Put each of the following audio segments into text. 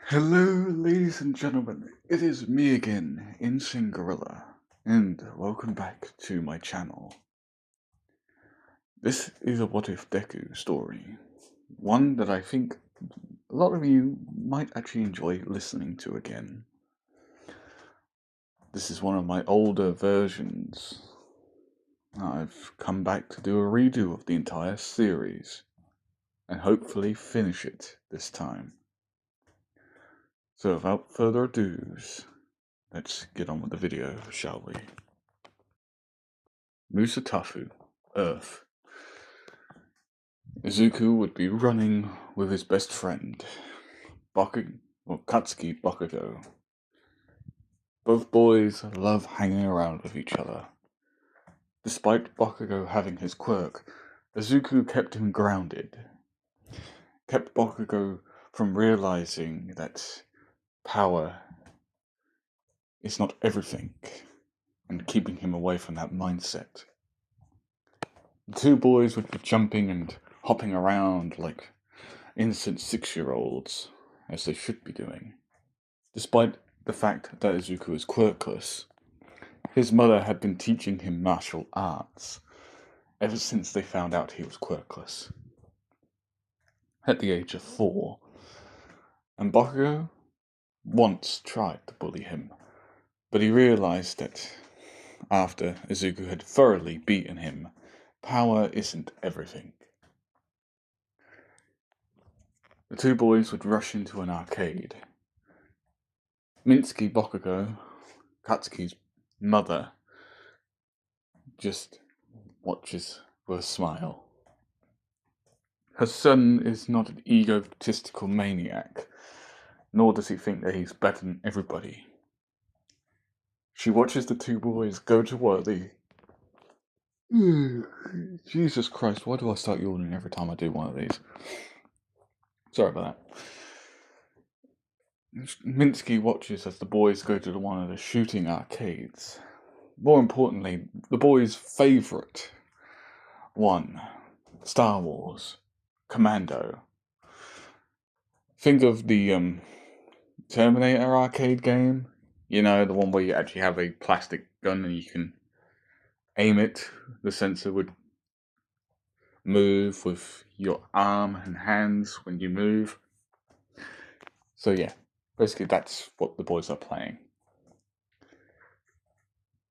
Hello, ladies and gentlemen. It is me again, Insane Gorilla, and welcome back to my channel. This is a What If Deku story, one that I think a lot of you might actually enjoy listening to again. This is one of my older versions. I've come back to do a redo of the entire series, and hopefully finish it this time. So without further ado, let's get on with the video, shall we? Musatafu, Earth. Izuku would be running with his best friend, Katsuki Bakugo. Both boys love hanging around with each other. Despite Bakugo having his quirk, Izuku kept him grounded, kept Bakugo from realizing that power is not everything, and keeping him away from that mindset. The two boys would be jumping and hopping around like innocent 6-year-olds, as they should be doing. Despite the fact that Izuku is quirkless, his mother had been teaching him martial arts ever since they found out he was quirkless, at the age of 4. And Bakugo once tried to bully him, but he realized that after Izuku had thoroughly beaten him, power isn't everything. The two boys would rush into an arcade. Mitsuki Bakugo, Katsuki's mother, just watches with a smile. Her son is not an egotistical maniac, nor does he think that he's better than everybody. She watches the two boys go to work. Jesus Christ, why do I start yawning every time I do one of these? Sorry about that. Minsky watches as the boys go to one of the shooting arcades. More importantly, the boys' favourite one, Star Wars, Commando. Think of the Terminator arcade game. You know, the one where you actually have a plastic gun and you can aim it. The sensor would move with your arm and hands when you move. So yeah, basically that's what the boys are playing.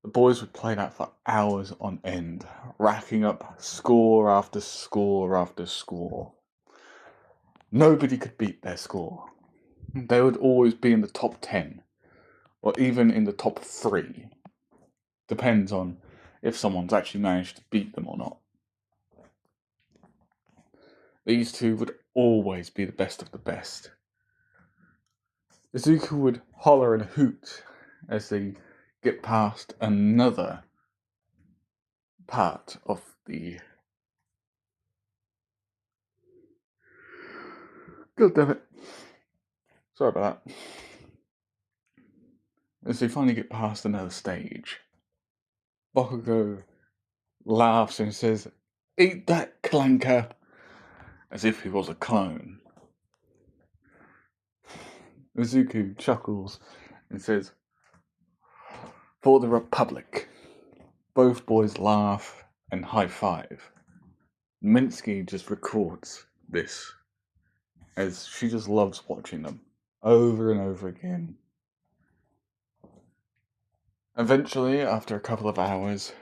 The boys would play that for hours on end, racking up score after score after score. Nobody could beat their score. They would always be in the top 10, or even in the top 3. Depends on if someone's actually managed to beat them or not. These two would always be the best of the best. Izuku would holler and hoot as they get past another part of the... God damn it. Sorry about that. As they finally get past another stage, Bakugo laughs and says, "Eat that, clanker," as if he was a clone. Izuku chuckles and says, "For the Republic." Both boys laugh and high-five. Minsky just records this, as she just loves watching them over and over again. Eventually, after a couple of hours...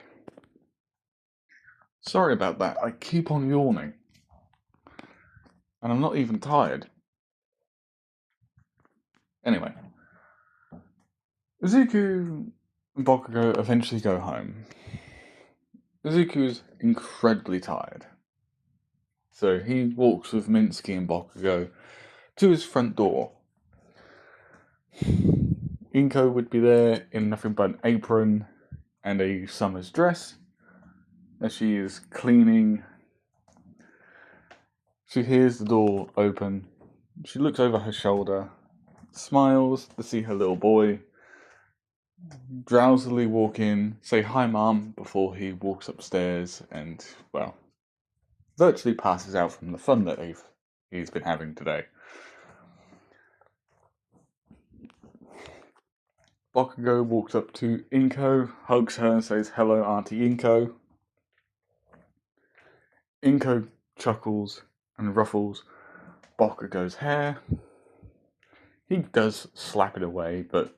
Sorry about that, I keep on yawning. And I'm not even tired. Anyway, Izuku and Bakugo eventually go home. Izuku's incredibly tired, so he walks with Minsky and Bakugo to his front door. Inko would be there in nothing but an apron and a summer's dress, as she is cleaning. She hears the door open. She looks over her shoulder, smiles to see her little boy drowsily walk in, say "Hi, Mom," before he walks upstairs and, well, virtually passes out from the fun that he's been having today. Bakugo walks up to Inko, hugs her and says, "Hello, Auntie Inko." Inko chuckles and ruffles Bakugo's hair. He does slap it away, but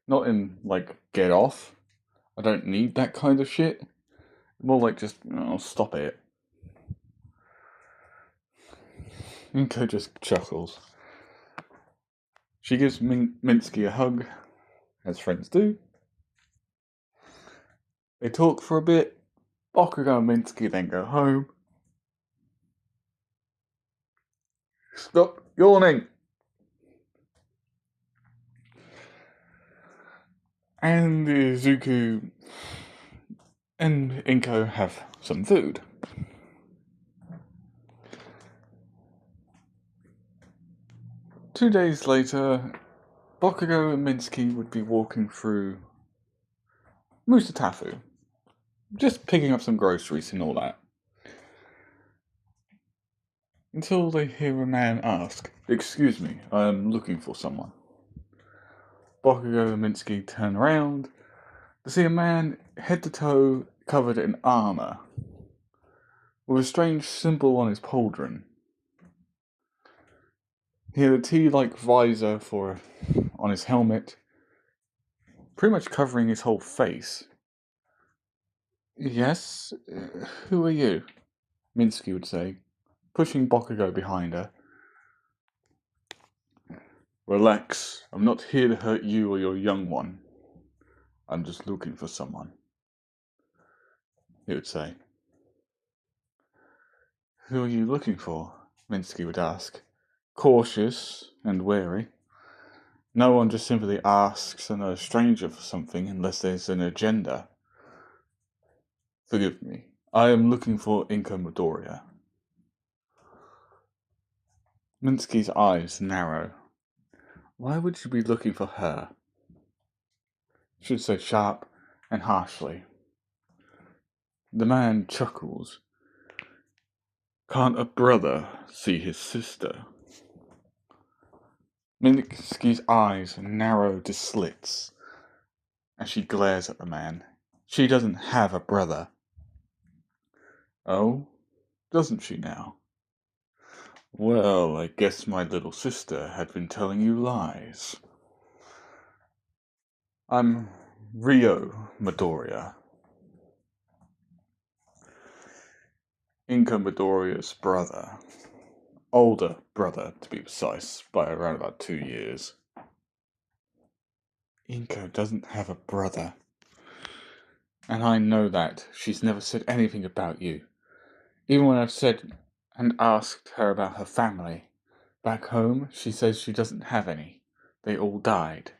not in, like, get off. I don't need that kind of shit. More like just, stop it. Inko just chuckles. She gives Minsky a hug, as friends do. They talk for a bit. Bakugo and Minsky then go home. Stop yawning! And Izuku and Inko have some food. Two days later, Bakugo and Minsky would be walking through Musatafu, just picking up some groceries and all that. Until they hear a man ask, "Excuse me, I am looking for someone." Bakugo and Minsky turn around to see a man head to toe covered in armor, with a strange symbol on his pauldron. He had a T-like visor on his helmet, pretty much covering his whole face. "Yes, who are you?" Minsky would say, pushing Bakugo behind her. "Relax, I'm not here to hurt you or your young one. I'm just looking for someone," he would say. "Who are you looking for?" Minsky would ask, cautious and wary. No one just simply asks a stranger for something unless there's an agenda. "Forgive me, I am looking for Inko Midoriya." Minsky's eyes narrow. Why would you be looking for her? She would say sharp and harshly. The man chuckles. Can't a brother see his sister? Minsky's eyes narrow to slits as she glares at the man. She doesn't have a brother. Oh, doesn't she now? Well, I guess my little sister had been telling you lies. I'm Rio Midoriya. Inko Midoriya's brother. Older brother, to be precise, by around about 2 years. Inko doesn't have a brother. And I know that. She's never said anything about you. Even when I've said and asked her about her family. Back home, she says she doesn't have any. They all died.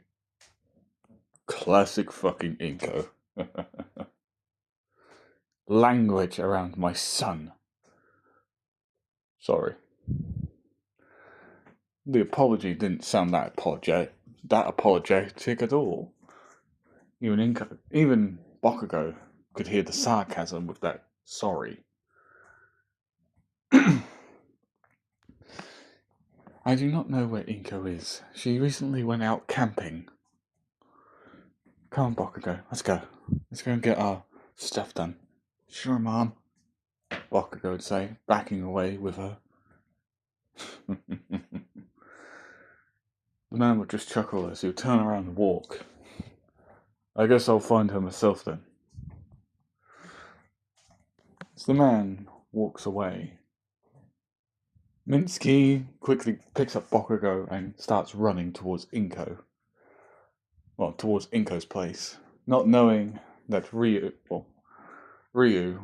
Classic fucking Inko. Language around my son. Sorry. The apology didn't sound that apologetic at all. Even Bakugo could hear the sarcasm with that sorry. I do not know where Inko is. She recently went out camping. Come on, Bakugo, let's go. Let's go and get our stuff done. Sure, Mom, Bakugo would say, backing away with her. The man would just chuckle as he would turn around and walk. I guess I'll find her myself then. As the man walks away, Minsky quickly picks up Bakugo and starts running towards Inko. Well, towards Inko's place, not knowing that Ryu, or Ryu,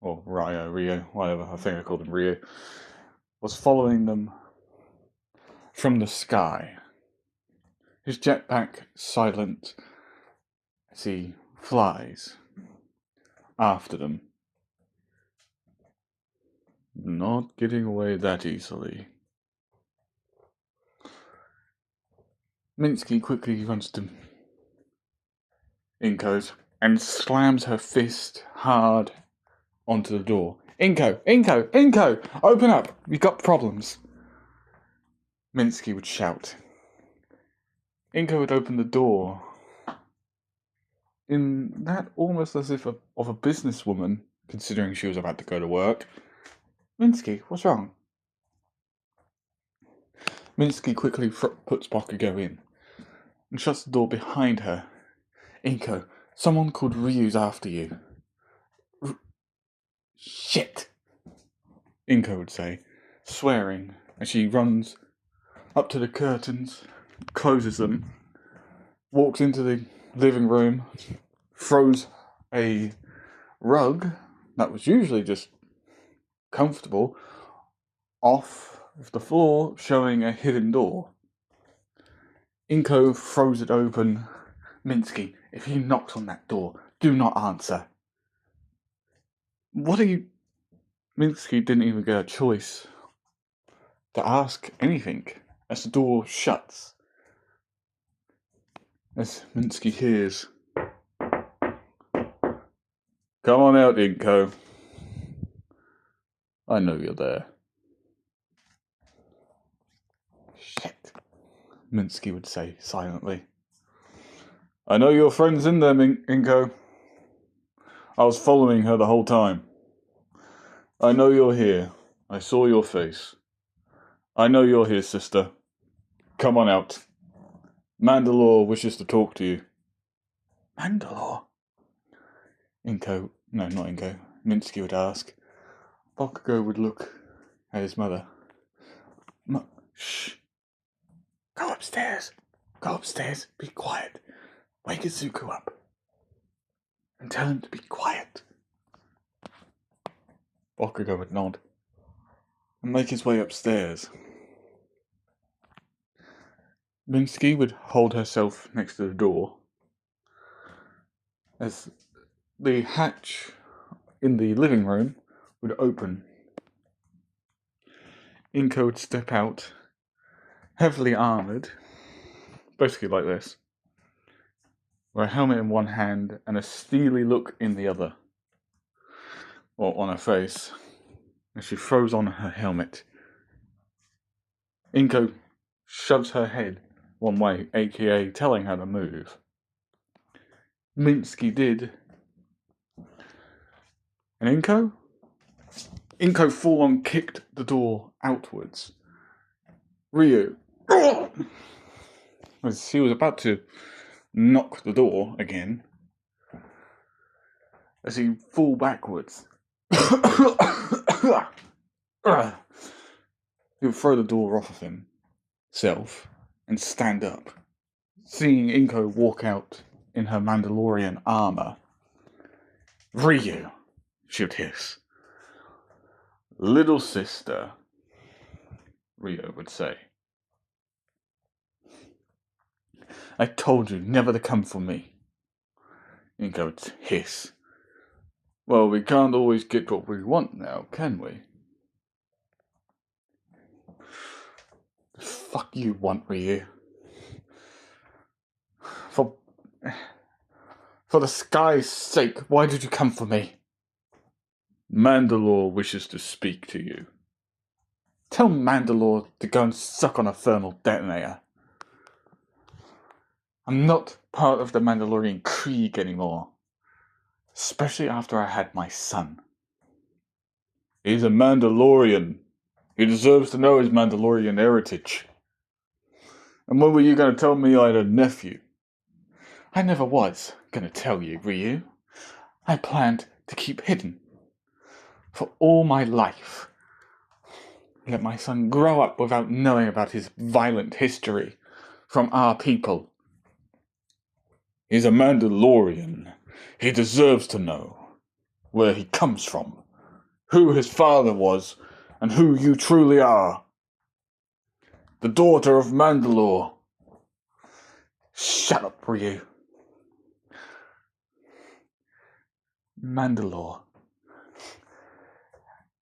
whatever, I think I called him Ryu, was following them from the sky. His jetpack silent as he flies after them. Not getting away that easily. Minsky quickly runs to Inko's and slams her fist hard onto the door. Inko! Open up! We've got problems. Minsky would shout. Inko would open the door in that almost as if of a businesswoman, considering she was about to go to work. Minsky, what's wrong? Minsky quickly puts Bakugo in and shuts the door behind her. Inko, someone called Ryu's after you. Shit! Inko would say, swearing as she runs up to the curtains, closes them, walks into the living room, throws a rug that was usually just comfortable off the floor, showing a hidden door. Inko throws it open. Minsky, if he knocks on that door, do not answer. What are you... Minsky didn't even get a choice to ask anything as the door shuts. As Minsky hears, come on out, Inko. I know you're there. Shit, Minsky would say silently. I know your friend's in there, Inko. I was following her the whole time. I know you're here. I saw your face. I know you're here, sister. Come on out. Mandalore wishes to talk to you. Mandalore? Inko, no, not Inko. Minsky would ask. Bakugo would look at his mother. Shh. Go upstairs. Go upstairs. Be quiet. Wake Izuku up. And tell him to be quiet. Bakugo would nod and make his way upstairs. Minsky would hold herself next to the door as the hatch in the living room would open. Inko would step out, heavily armoured, basically like this, with a helmet in one hand and a steely look in the other, or on her face, as she throws on her helmet. Inko shoves her head one way, aka telling her to move. Minsky did. And Inko full on kicked the door outwards. Ryu, as he was about to knock the door again, as he fell backwards. He would throw the door off of himself and stand up, seeing Inko walk out in her Mandalorian armor. Ryu, she would hiss. Little sister, Ryu would say. I told you never to come for me. Inko would hiss. Well, we can't always get what we want now, can we? The fuck you want, Ryu? For the sky's sake, why did you come for me? Mandalore wishes to speak to you. Tell Mandalore to go and suck on a thermal detonator. I'm not part of the Mandalorian Krieg anymore. Especially after I had my son. He's a Mandalorian. He deserves to know his Mandalorian heritage. And when were you going to tell me I had a nephew? I never was going to tell you, Ryu. I planned to keep hidden. For all my life. Let my son grow up without knowing about his violent history from our people. He's a Mandalorian. He deserves to know where he comes from, who his father was, and who you truly are. The daughter of Mandalore. Shut up, Ryu. Mandalore.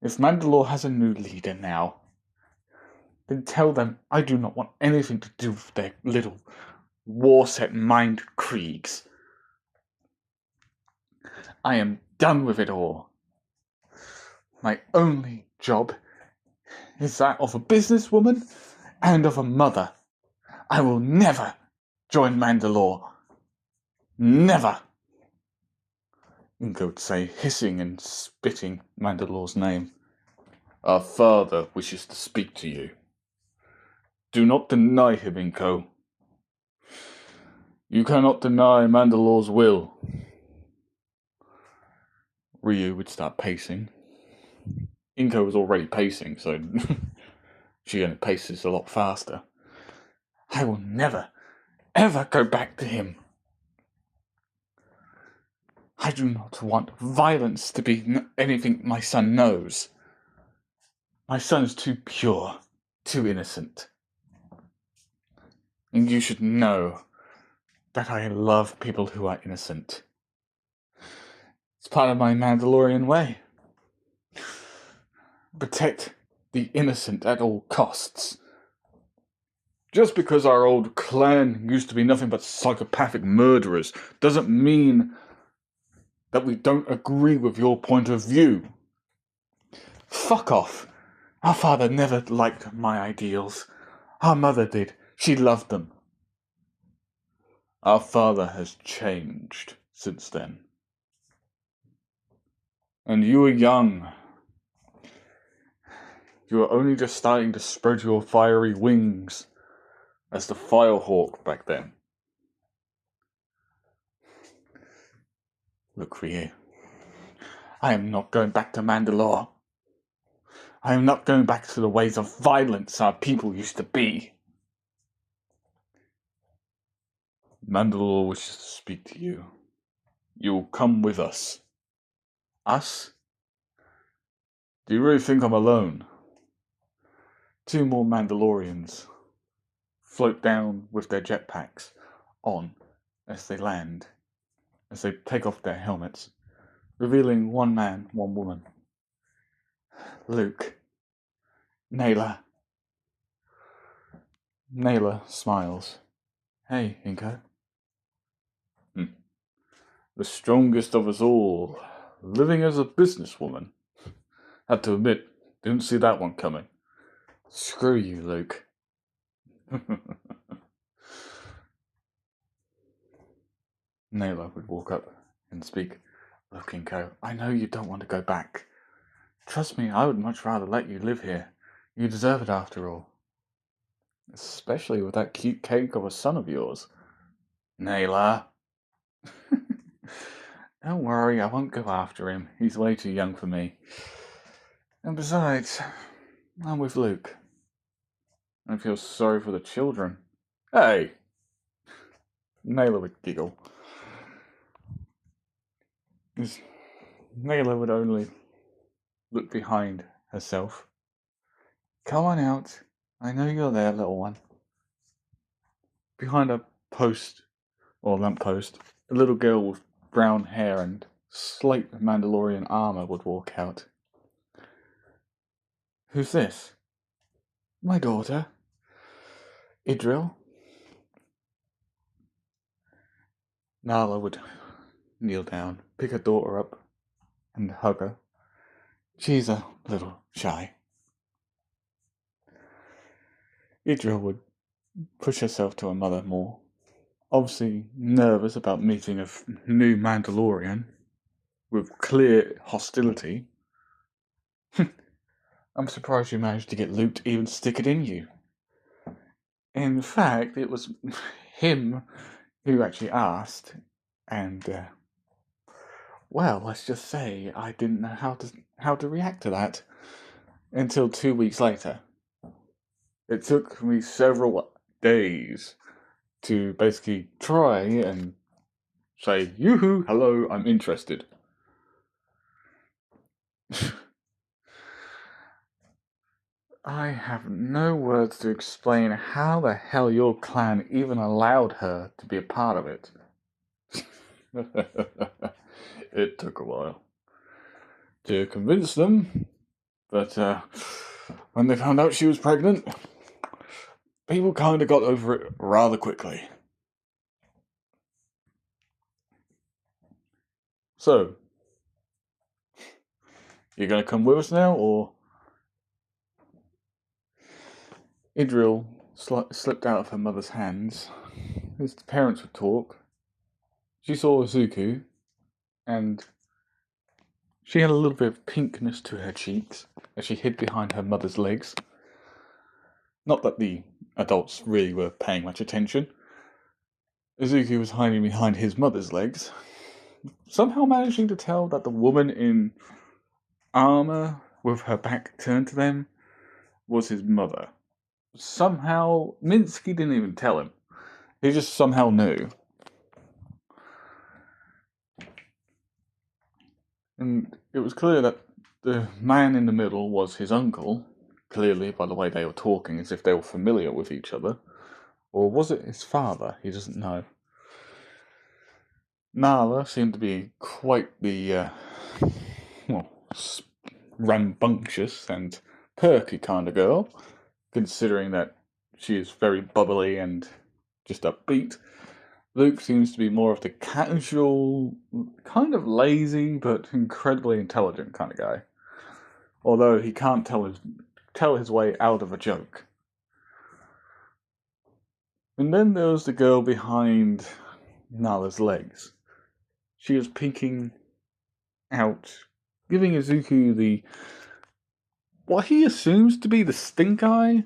If Mandalore has a new leader now, then tell them I do not want anything to do with their little war-set mind Kriegs. I am done with it all. My only job is that of a businesswoman and of a mother. I will never join Mandalore. Never! Inca would say, hissing and spitting Mandalore's name. Our father wishes to speak to you. Do not deny him, Inco. You cannot deny Mandalore's will. Ryu would start pacing. Inco was already pacing, so she only paces a lot faster. I will never, ever go back to him. I do not want violence to be anything my son knows. My son is too pure, too innocent. And you should know that I love people who are innocent. It's part of my Mandalorian way. Protect the innocent at all costs. Just because our old clan used to be nothing but psychopathic murderers doesn't mean that we don't agree with your point of view. Fuck off. Our father never liked my ideals. Our mother did. She loved them. Our father has changed since then. And you are young. You are only just starting to spread your fiery wings as the Firehawk back then. Look for you. I am not going back to Mandalore. I am not going back to the ways of violence our people used to be. Mandalore wishes to speak to you. You will come with us. Us? Do you really think I'm alone? 2 more Mandalorians float down with their jetpacks on as they land, as they take off their helmets, revealing 1 man, 1 woman. Luke. Nayla. Nayla smiles. Hey, Inco. The strongest of us all, living as a businesswoman. Have to admit, didn't see that one coming. Screw you, Luke. Nayla would walk up and speak. Look, Inco, I know you don't want to go back. Trust me, I would much rather let you live here. You deserve it after all. Especially with that cute cake of a son of yours. Nayla. Don't worry, I won't go after him. He's way too young for me. And besides, I'm with Luke. I feel sorry for the children. Hey! Nayla would giggle. Nayla would only look behind herself. Come on out. I know you're there, little one. Behind a post, or lamppost, a little girl with brown hair and slight Mandalorian armor would walk out. Who's this? My daughter. Idril. Nala would kneel down, pick her daughter up, and hug her. She's a little shy. Idril would push herself to her mother more, obviously nervous about meeting a new Mandalorian with clear hostility. I'm surprised you managed to get Luke to even stick it in you. In fact, it was him who actually asked, and well, let's just say I didn't know how to react to that until 2 weeks later. It took me several days to basically try and say, yoo-hoo, hello, I'm interested. I have no words to explain how the hell your clan even allowed her to be a part of it. It took a while to convince them, but when they found out she was pregnant, people kind of got over it rather quickly. So, you're going to come with us now, or? Idril slipped out of her mother's hands as the parents would talk, she saw Izuku, and she had a little bit of pinkness to her cheeks as she hid behind her mother's legs. Not that the adults really were paying much attention. Izuku was hiding behind his mother's legs, somehow managing to tell that the woman in armor with her back turned to them was his mother. Somehow, Minsky didn't even tell him. He just somehow knew. And it was clear that the man in the middle was his uncle, clearly by the way they were talking, as if they were familiar with each other. Or was it his father? He doesn't know. Nala seemed to be quite the, rambunctious and perky kind of girl, considering that she is very bubbly and just upbeat. Luke seems to be more of the casual, kind of lazy, but incredibly intelligent kind of guy. Although he can't tell his way out of a joke. And then there was the girl behind Nala's legs. She was peeking out, giving Izuku what he assumes to be the stink eye.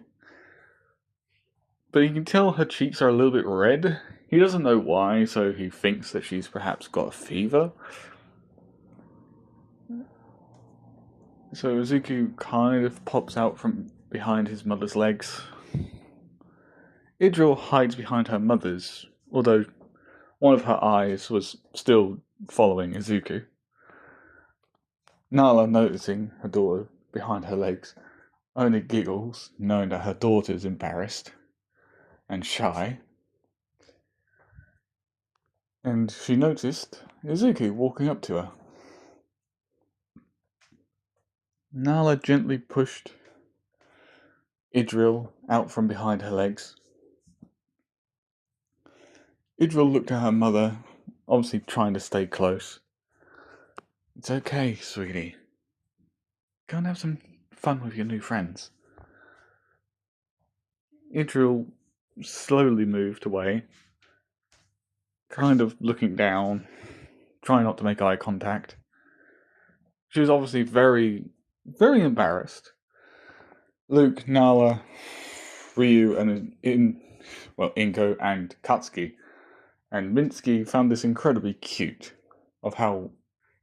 But you can tell her cheeks are a little bit red. He doesn't know why, so he thinks that she's perhaps got a fever. So Izuku kind of pops out from behind his mother's legs. Idril hides behind her mother's, although one of her eyes was still following Izuku. Nala, noticing her daughter behind her legs, only giggles, knowing that her daughter's embarrassed and shy. And she noticed Izuku walking up to her. Nala gently pushed Idril out from behind her legs. Idril looked at her mother, obviously trying to stay close. It's okay, sweetie. Go and have some fun with your new friends. Idril slowly moved away, kind of looking down, trying not to make eye contact. She was obviously very, very embarrassed. Luke, Nala, Ryu, and Inko and Katsuki and Minsky found this incredibly cute, of how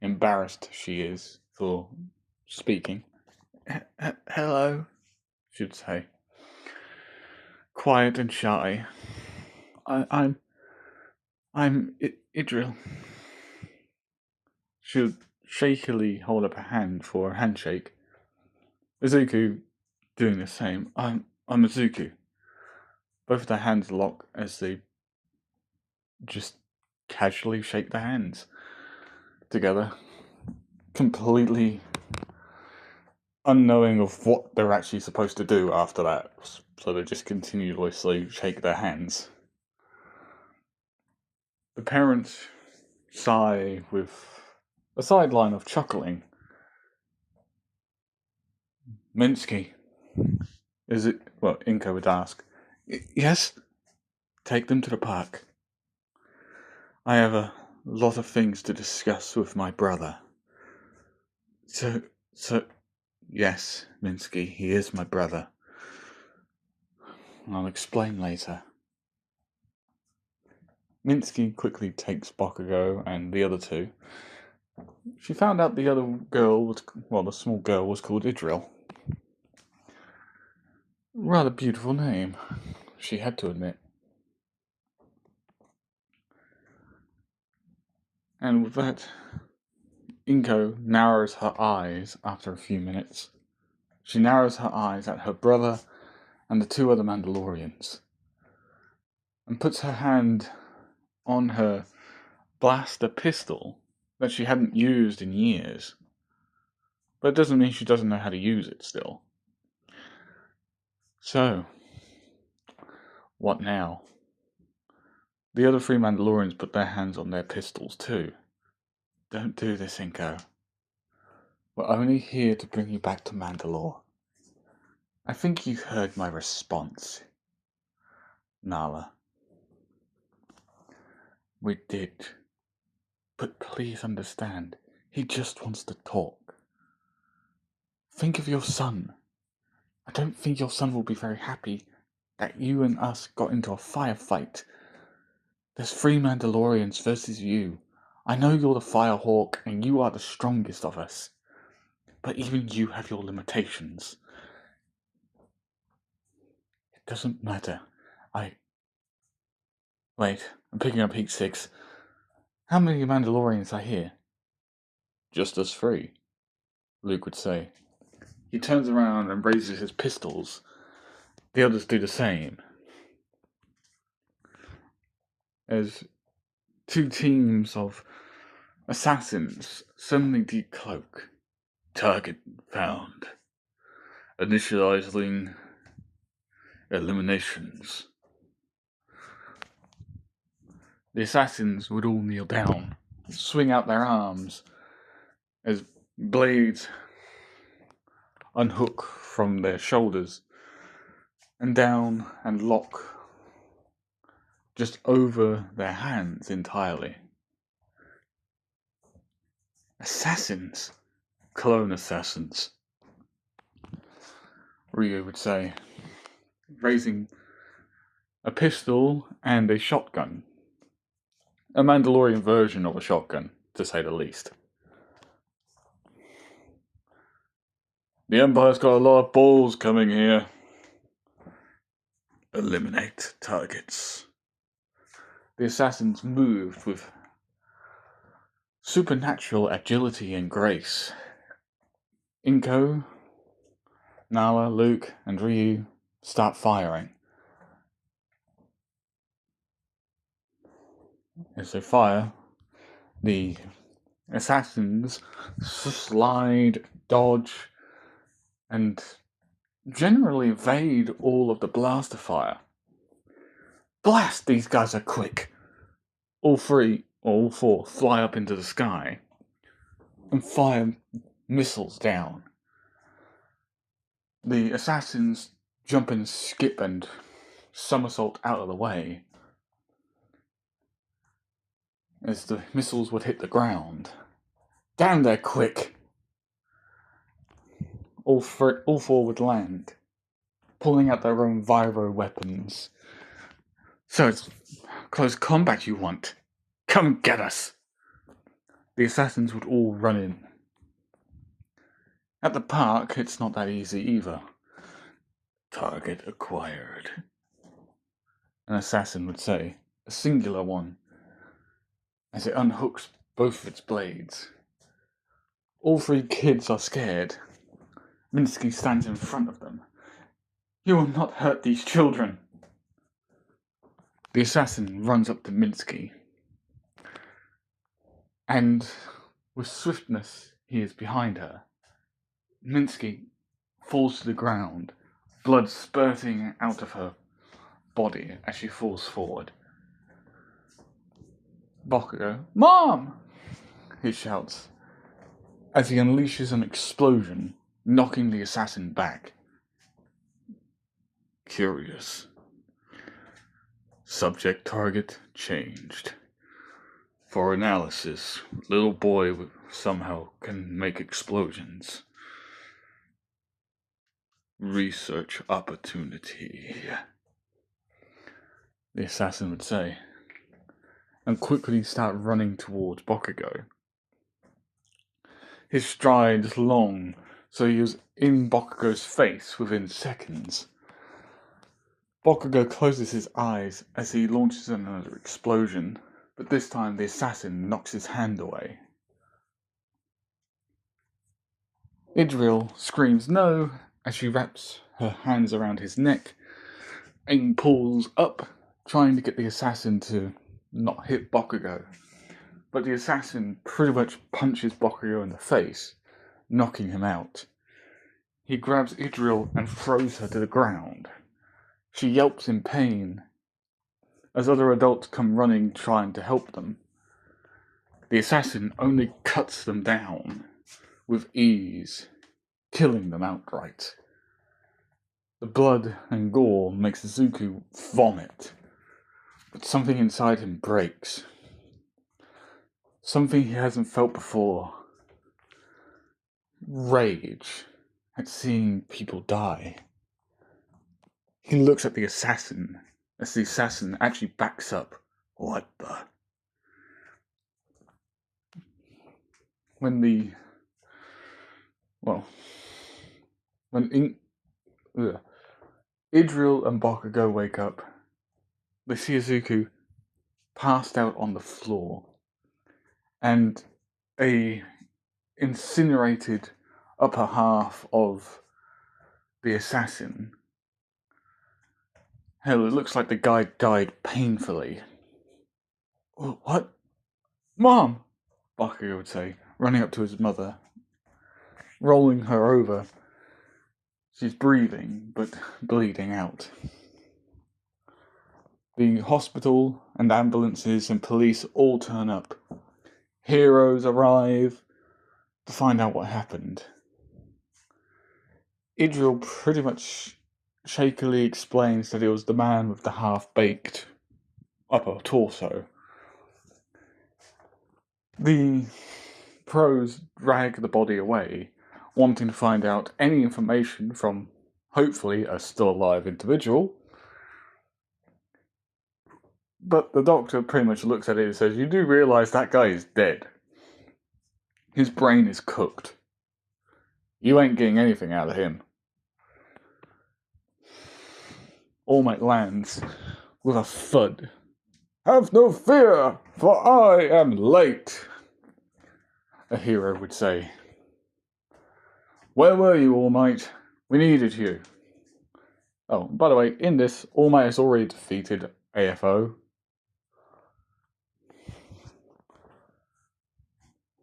embarrassed she is for speaking. Hello, she'd say. Quiet and shy. I'm Idril. She would shakily hold up a hand for a handshake. Izuku doing the same. I'm Izuku. Both of their hands lock as they just casually shake their hands together, completely unknowing of what they're actually supposed to do after that. So they just continuously shake their hands. The parents sigh with a sideline of chuckling. Minsky, is it? Well, Inko would ask. Yes? Take them to the park. I have a lot of things to discuss with my brother. So, yes, Minsky, he is my brother. I'll explain later. Minsky quickly takes Bakugo and the other two. She found out the other girl the small girl was called Idril. Rather beautiful name, she had to admit. And with that, Inko narrows her eyes after a few minutes. She narrows her eyes at her brother and the two other Mandalorians, and puts her hand on her blaster pistol that she hadn't used in years. But it doesn't mean she doesn't know how to use it still. So, what now? The other three Mandalorians put their hands on their pistols too. Don't do this, Inko. We're only here to bring you back to Mandalore. I think you heard my response, Nala. We did. But please understand, he just wants to talk. Think of your son. I don't think your son will be very happy that you and us got into a firefight. There's 3 Mandalorians versus you. I know you're the Firehawk and you are the strongest of us. But even you have your limitations. It doesn't matter. Wait, I'm picking up Heat 6. How many Mandalorians are here? Just us 3, Luke would say. He turns around and raises his pistols. The others do the same. As 2 teams of assassins suddenly decloak. Target found. Initializing eliminations. The assassins would all kneel down, swing out their arms as blades unhook from their shoulders and down and lock just over their hands entirely. Assassins. Clone assassins, Ryu would say, raising a pistol and a shotgun. A Mandalorian version of a shotgun, to say the least. The Empire's got a lot of balls coming here. Eliminate targets. The assassins moved with supernatural agility and grace. Inko, Nala, Luke, and Ryu start firing. As they fire, the assassins slide, dodge, and generally evade all of the blaster fire. Blast! These guys are quick. All 4 fly up into the sky and fire missiles down. The assassins jump and skip and somersault out of the way as the missiles would hit the ground. Down there quick! All 4 would land, pulling out their own viro weapons. So it's close combat you want. Come get us! The assassins would all run in. At the park, it's not that easy either. Target acquired, an assassin would say, a singular one, as it unhooks both of its blades. All 3 kids are scared. Minsky stands in front of them. You will not hurt these children. The assassin runs up to Minsky, and with swiftness he is behind her. Minsky falls to the ground, blood spurting out of her body as she falls forward. Bakugo, Mom! He shouts, as he unleashes an explosion, knocking the assassin back. Curious. Subject target changed. For analysis, little boy somehow can make explosions. Research opportunity, the assassin would say, and quickly start running towards Bakugo. His stride is long, so he was in Bakugo's face within seconds. Bakugo closes his eyes as he launches another explosion, but this time the assassin knocks his hand away. Idril screams no as she wraps her hands around his neck and pulls up, trying to get the assassin to not hit Bakugo. But the assassin pretty much punches Bakugo in the face, knocking him out. He grabs Idril and throws her to the ground. She yelps in pain as other adults come running trying to help them. The assassin only cuts them down with ease, killing them outright. The blood and gore makes Zuko vomit, but something inside him breaks. something he hasn't felt before. Rage at seeing people die. He looks at the assassin as the assassin actually backs up. What the? When Idril and Bakugo wake up, they see Izuku passed out on the floor, and a incinerated upper half of the assassin. Hell, it looks like the guy died painfully. What? Mom! Bakugo would say, running up to his mother, rolling her over. She's breathing, but bleeding out. The hospital and ambulances and police all turn up. Heroes arrive to find out what happened. Idril pretty much shakily explains that it was the man with the half-baked upper torso. The pros drag the body away, wanting to find out any information from, hopefully, a still alive individual. But the doctor pretty much looks at it and says, "You do realise that guy is dead. His brain is cooked. You ain't getting anything out of him." All Might lands with a thud. "Have no fear, for I am late," a hero would say. "Where were you, All Might? We needed you." Oh, by the way, in this, All Might has already defeated AFO.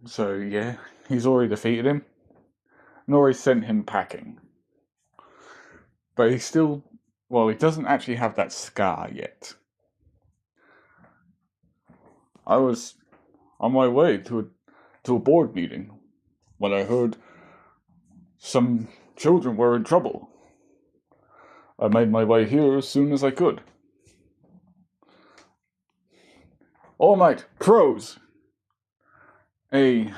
So, yeah, he's already defeated him. Nori sent him packing. But he's still... Well, he doesn't actually have that scar yet. I was on my way to a board meeting when I heard some children were in trouble. I made my way here as soon as I could. "All Might, pros!" A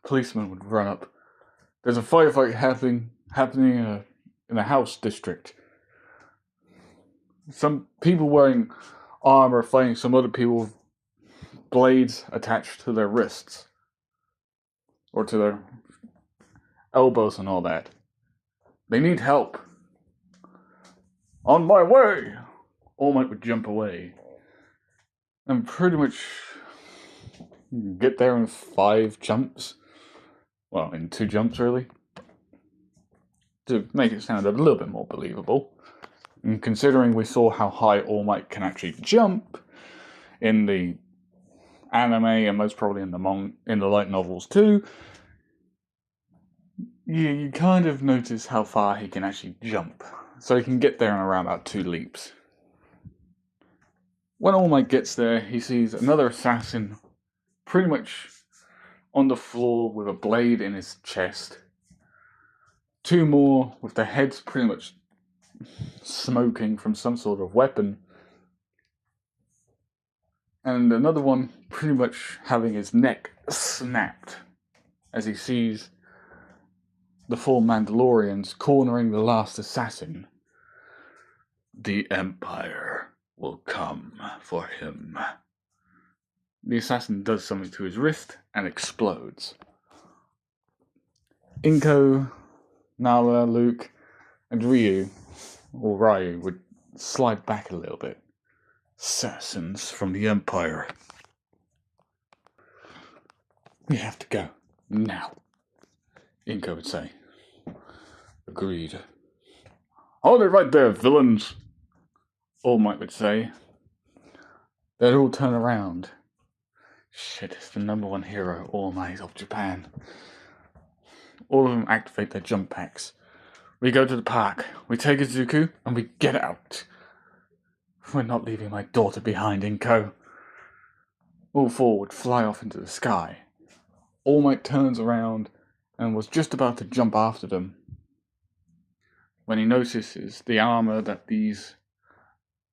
policeman would run up. "There's a firefight happening in a house district. Some people wearing armor fighting some other people with blades attached to their wrists. Or to their elbows and all that. They need help." "On my way!" All Might would jump away. And pretty much get there in 5 jumps. Well, in 2 jumps, really. To make it sound a little bit more believable. And considering we saw how high All Might can actually jump in the anime and most probably in the light novels too, you kind of notice how far he can actually jump. So he can get there in around about 2 leaps. When All Might gets there, he sees another assassin pretty much on the floor with a blade in his chest. 2 more with their heads pretty much smoking from some sort of weapon. And another one pretty much having his neck snapped as he sees the 4 Mandalorians cornering the last assassin. "The Empire will come for him." The assassin does something to his wrist and explodes. Inko, Nala, Luke, and Ryu would slide back a little bit. "Assassins from the Empire. We have to go. Now," Inko would say. "Agreed." "Hold it right there, villains," All Might would say. They'd all turn around. Shit, it's the #1 hero, All Might of Japan. All of them activate their jump packs. "We go to the park, we take Izuku, and we get out. We're not leaving my daughter behind, Inko." All 4 would fly off into the sky. All Might turns around and was just about to jump after them when he notices the armor that these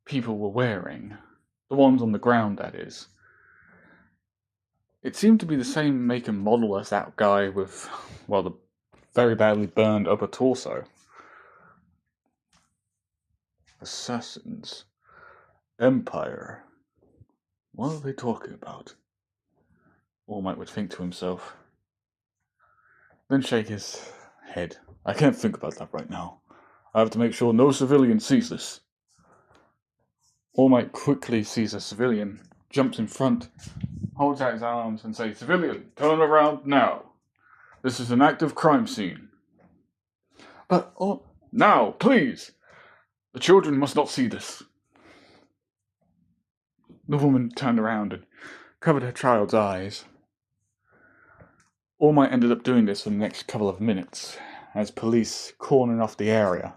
people were wearing. The ones on the ground, that is. It seemed to be the same make and model as that guy with, well, the very badly burned upper torso. Assassins. Empire. What are they talking about? All Might would think to himself. Then shake his head. I can't think about that right now. I have to make sure no civilian sees this. All Might quickly sees a civilian, jumps in front, holds out his arms and says, "Civilian, turn around now. This is an active crime scene." But, oh, now, please! The children must not see this. The woman turned around and covered her child's eyes. All Might ended up doing this for the next couple of minutes, as police cornered off the area,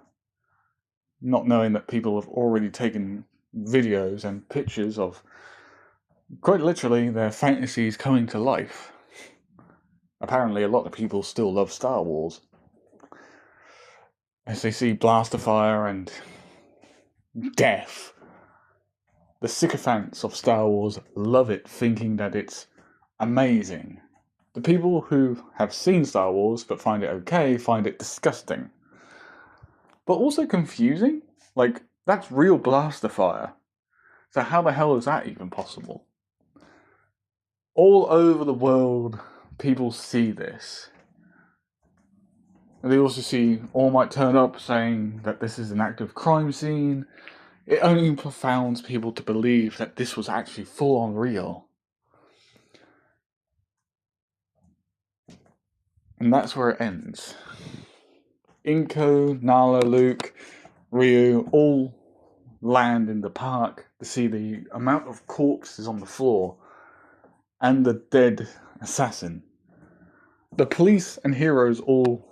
not knowing that people have already taken videos and pictures of, quite literally, their fantasies coming to life. Apparently a lot of people still love Star Wars, as they see blaster fire and death. The sycophants of Star Wars love it, thinking that it's amazing. The people who have seen Star Wars but find it okay find it disgusting. But also confusing? Like, that's real blaster fire. So how the hell is that even possible? All over the world, people see this. And they also see All Might turn up saying that this is an active crime scene. It only confounds people to believe that this was actually full-on real. And that's where it ends. Inko, Nala, Luke, Ryu all land in the park to see the amount of corpses on the floor and the dead assassin. The police and heroes all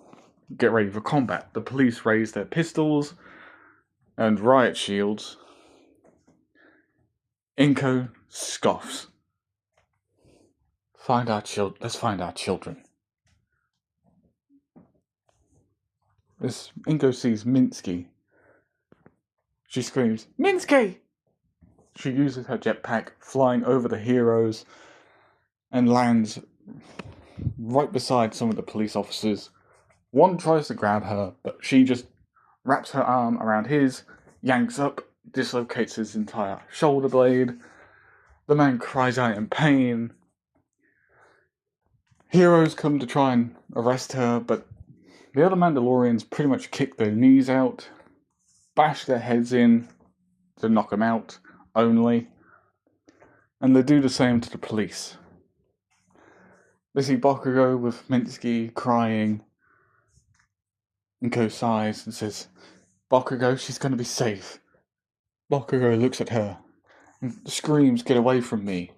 get ready for combat. The police raise their pistols and riot shields. Inko scoffs. Let's find our children. As Inko sees Minsky, she screams, "Minsky!" She uses her jetpack, flying over the heroes, and lands right beside some of the police officers. One tries to grab her, but she just wraps her arm around his, yanks up, dislocates his entire shoulder blade. The man cries out in pain. Heroes come to try and arrest her, but the other Mandalorians pretty much kick their knees out, bash their heads in to knock them out only, and they do the same to the police. They see Bakugo with Minsky crying. Inko sighs and says, "Bakugo, she's going to be safe." Bakugo looks at her and screams, "Get away from me."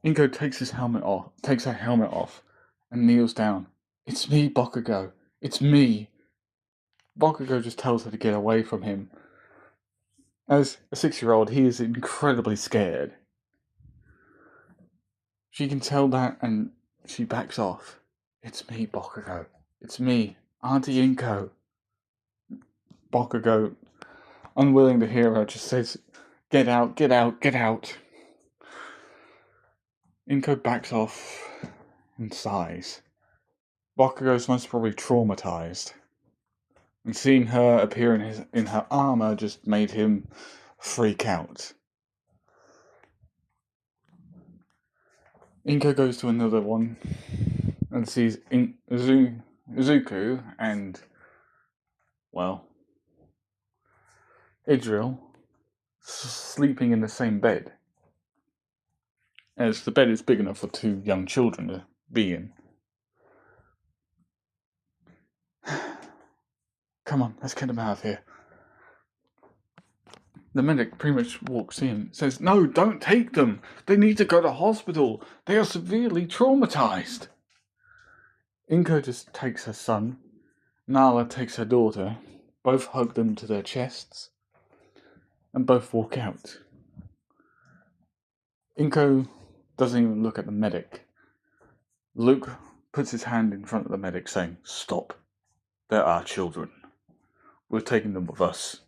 Inko takes her helmet off, and kneels down. "It's me, Bakugo. It's me." Bakugo just tells her to get away from him. As a 6-year-old, he is incredibly scared. She can tell that, and she backs off. "It's me, Bakugo. It's me, Auntie Inko." Bakugo, unwilling to hear her, just says, "Get out, get out, get out." Inko backs off and sighs. Bakugo's most probably traumatized, and seeing her appear in her armor just made him freak out. Inko goes to another one and sees Izuku and, well, Idril sleeping in the same bed, as the bed is big enough for 2 young children to be in. "Come on, let's get them out of here." The medic pretty much walks in, says, "No, don't take them. They need to go to hospital. They are severely traumatized." Inko just takes her son. Nala takes her daughter. Both hug them to their chests, and both walk out. Inko doesn't even look at the medic. Luke puts his hand in front of the medic, saying, "Stop. They're our children. We're taking them with us.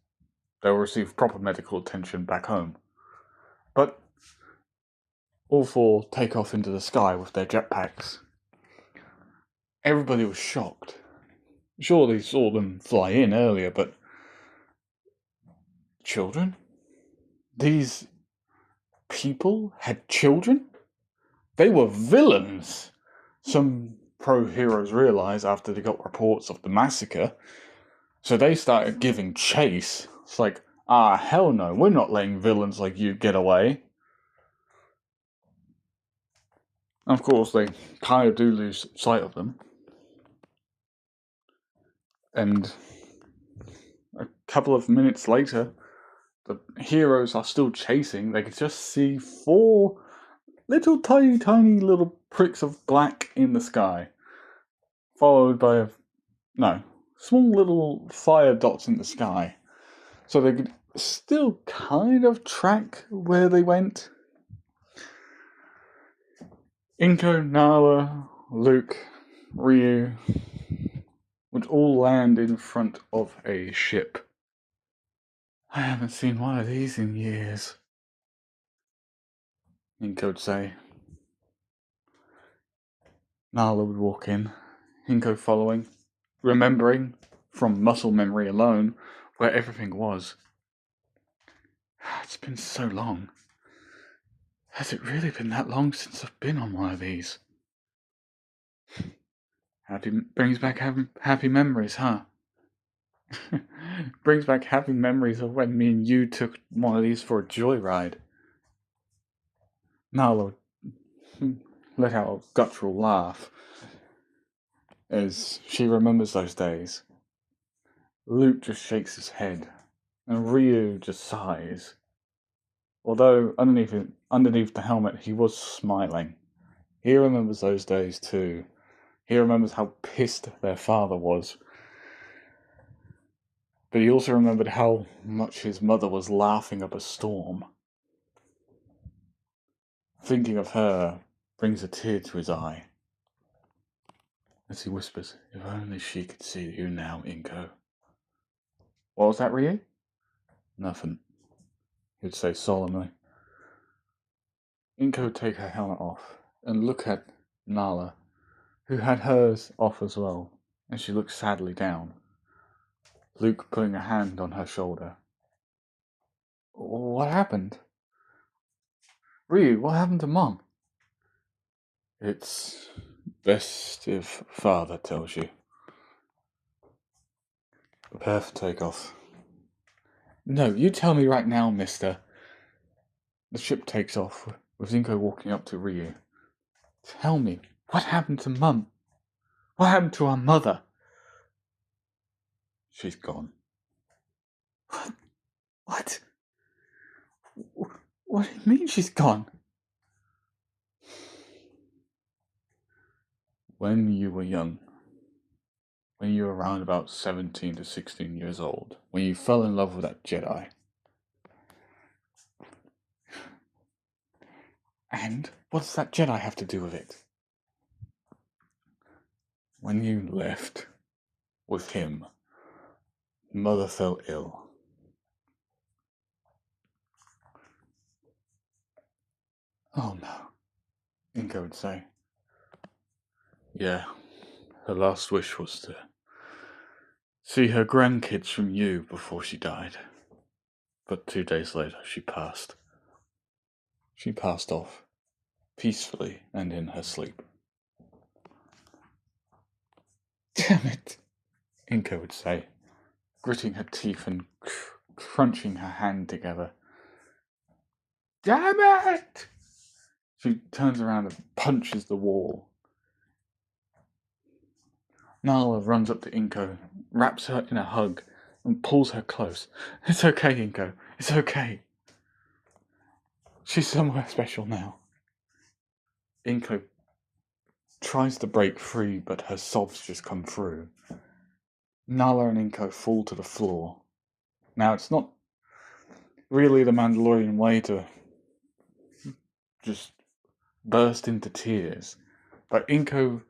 They'll receive proper medical attention back home." But All four take off into the sky with their jetpacks. Everybody was shocked. Sure, they saw them fly in earlier, but children? These people had children? They were villains! Some pro-heroes realised after they got reports of the massacre, so they started giving chase. It's like, hell no, we're not letting villains like you get away. Of course, they kind of do lose sight of them. And a couple of minutes later, the heroes are still chasing. They can just see 4 little tiny little pricks of black in the sky, followed by small little fire dots in the sky. So they could still kind of track where they went. Inko, Nala, Luke, Ryu would all land in front of a ship. I haven't seen one of these in years, Inko would say. Nala would walk in, Inko following, remembering from muscle memory alone where everything was. It's been so long. Has it really been that long since I've been on one of these? Brings back happy memories, huh? Brings back happy memories of when me and you took one of these for a joyride. Nala let out a guttural laugh as she remembers those days. Luke just shakes his head, and Ryu just sighs. Although underneath the helmet he was smiling. He remembers those days too. He remembers how pissed their father was. But he also remembered how much his mother was laughing up a storm. Thinking of her brings a tear to his eye. As he whispers, if only she could see you now, Inko. What was that, Ryu? Nothing, he'd say solemnly. Inko would take her helmet off and look at Nala, who had hers off as well, and she looked sadly down. Luke putting a hand on her shoulder. What happened? Ryu, what happened to Mom? It's best if Father tells you. Prepare for takeoff. No, you tell me right now, mister. The ship takes off, with Inko walking up to Ryu. Tell me, what happened to Mum? What happened to our mother? She's gone. What? What do you mean she's gone? When you were young, when you were around about 17 to 16 years old, when you fell in love with that Jedi. And what does that Jedi have to do with it? When you left with him, Mother fell ill. Oh no, Inko would say. Yeah, her last wish was to see her grandkids from you before she died. But 2 days later, she passed. She passed off, peacefully and in her sleep. Damn it, Inko would say, gritting her teeth and crunching her hand together. Damn it! She turns around and punches the wall. Nala runs up to Inko, wraps her in a hug, and pulls her close. It's okay, Inko. It's okay. She's somewhere special now. Inko tries to break free, but her sobs just come through. Nala and Inko fall to the floor. Now, it's not really the Mandalorian way to just burst into tears, but Inko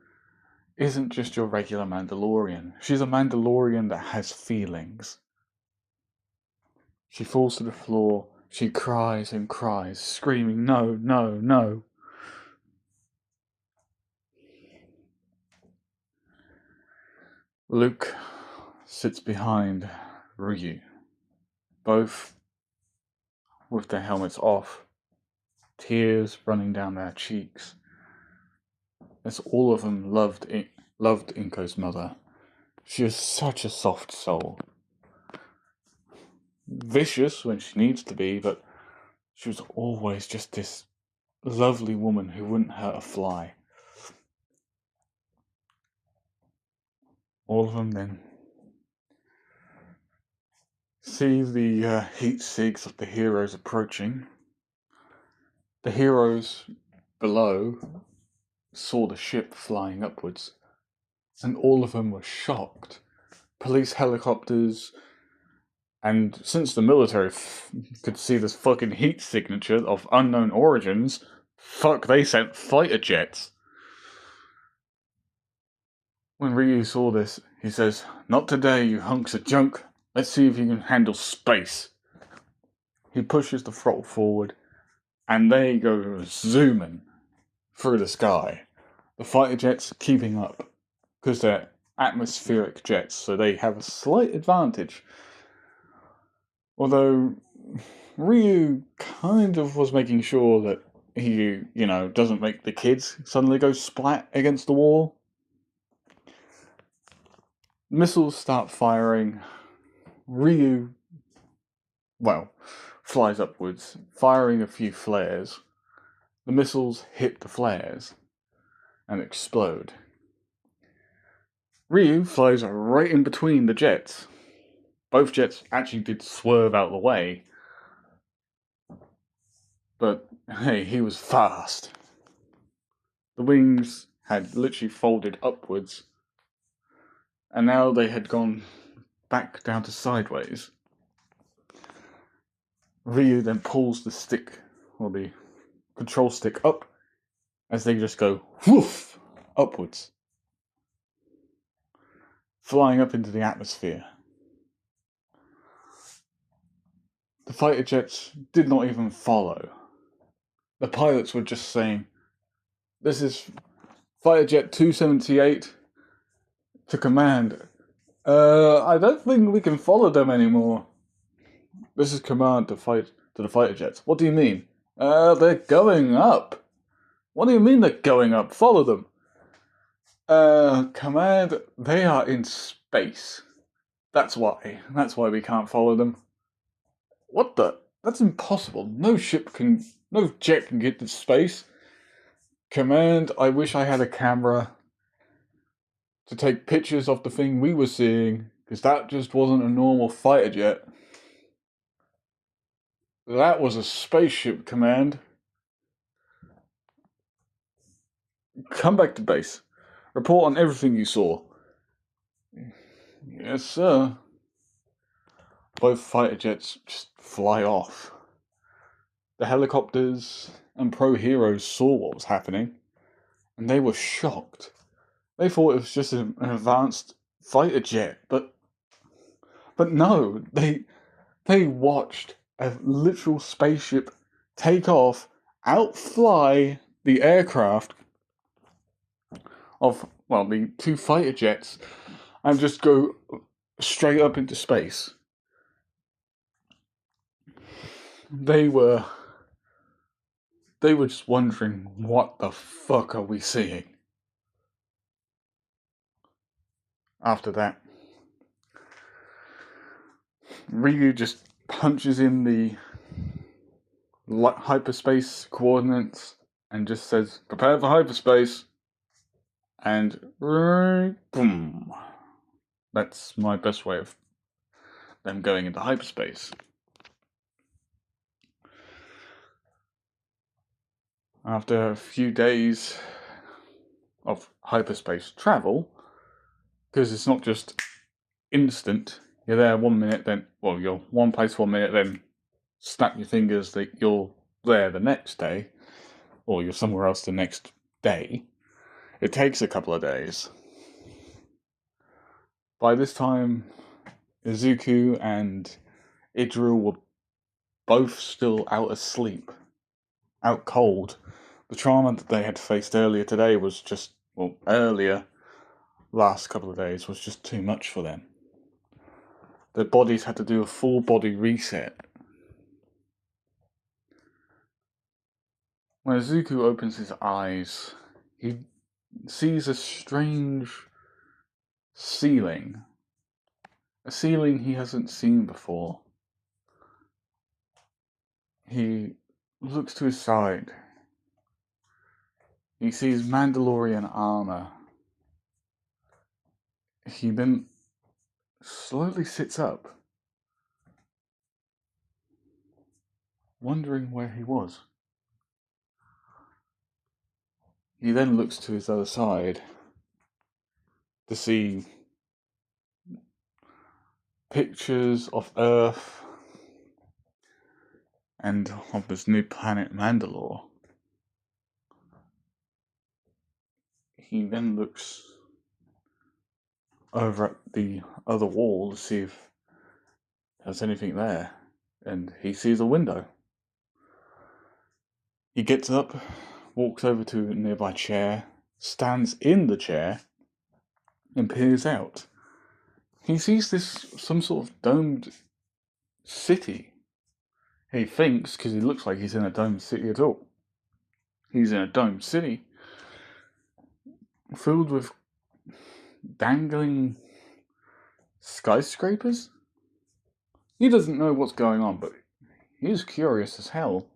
isn't just your regular Mandalorian. She's a Mandalorian that has feelings. She falls to the floor She cries and cries, screaming, "No, no, no." Luke sits behind Ryu, both with their helmets off, tears running down their cheeks, as all of them loved Inko's mother. She was such a soft soul. Vicious when she needs to be, but she was always just this lovely woman who wouldn't hurt a fly. All of them then see the heat sigs of the heroes approaching. The heroes below saw the ship flying upwards, and all of them were shocked. Police helicopters, and since the military could see this fucking heat signature of unknown origins, fuck, they sent fighter jets. When Ryu saw this, he says, "Not today, you hunks of junk. Let's see if you can handle space." He pushes the throttle forward, and they go zooming through the sky. The fighter jets keeping up, because they're atmospheric jets, so they have a slight advantage. Although Ryu kind of was making sure that he, doesn't make the kids suddenly go splat against the wall. Missiles start firing. Ryu, flies upwards, firing a few flares. The missiles hit the flares and explode. Ryu flies right in between the jets. Both jets actually did swerve out of the way. But hey, he was fast. The wings had literally folded upwards, and now they had gone back down to sideways. Ryu then pulls the stick, or the control stick, up as they just go woof upwards, flying up into the atmosphere. The fighter jets did not even follow. The pilots were just saying, "This is Fighter Jet 278 to command. I don't think we can follow them anymore. This is command to the fighter jets. What do you mean? They're going up. What do you mean they're going up? Follow them. Command, they are in space. That's why we can't follow them." What the? That's impossible. No jet can get to space. Command, I wish I had a camera to take pictures of the thing we were seeing, because that just wasn't a normal fighter jet. That was a spaceship, Command. Come back to base. Report on everything you saw. Yes, sir. Both fighter jets just fly off. The helicopters and pro heroes saw what was happening, and they were shocked. They thought it was just an advanced fighter jet, but no, they watched a literal spaceship take off, outfly the aircraft of, the two fighter jets, and just go straight up into space. They were just wondering, what the fuck are we seeing? After that, Ryu just punches in the hyperspace coordinates and just says, "Prepare for hyperspace." And boom. That's my best way of them going into hyperspace. After a few days of hyperspace travel, because it's not just instant, you're there 1 minute, then, you're one place 1 minute, then snap your fingers that you're there the next day, or you're somewhere else the next day. It takes a couple of days. By this time, Izuku and Idril were both still out asleep, out cold. The trauma that they had faced earlier today was just, last couple of days was just too much for them. Their bodies had to do a full body reset. When Izuku opens his eyes, he sees a strange ceiling. A ceiling he hasn't seen before. He looks to his side. He sees Mandalorian armor. He then slowly sits up, wondering where he was. He then looks to his other side to see pictures of Earth and of this new planet Mandalore. He then looks over at the other wall to see if there's anything there, and he sees a window. He gets up, walks over to a nearby chair, stands in the chair, and peers out. He sees some sort of domed city. He thinks, because he looks like he's in a domed city at all. He's in a domed city filled with dangling skyscrapers. He doesn't know what's going on, but he's curious as hell.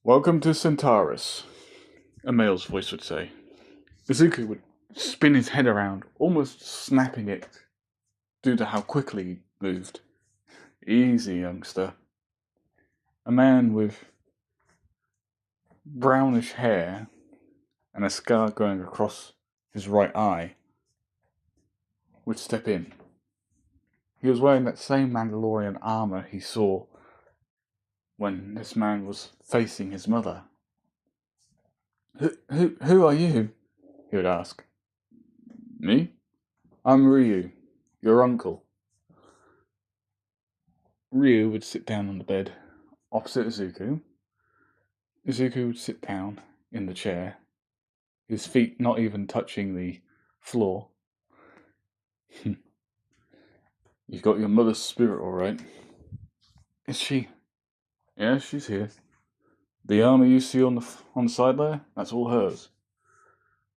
Welcome to Centaurus, a male's voice would say. Izuku would spin his head around, almost snapping it due to how quickly he moved. Easy, youngster. A man with brownish hair and a scar going across his right eye would step in. He was wearing that same Mandalorian armor he saw when this man was facing his mother. Who are you? He would ask. Me? I'm Ryu, your uncle. Ryu would sit down on the bed opposite Izuku. Izuku would sit down in the chair, his feet not even touching the floor. You've got your mother's spirit, all right. Is she? Yeah, she's here. The armor you see on the side there, that's all hers.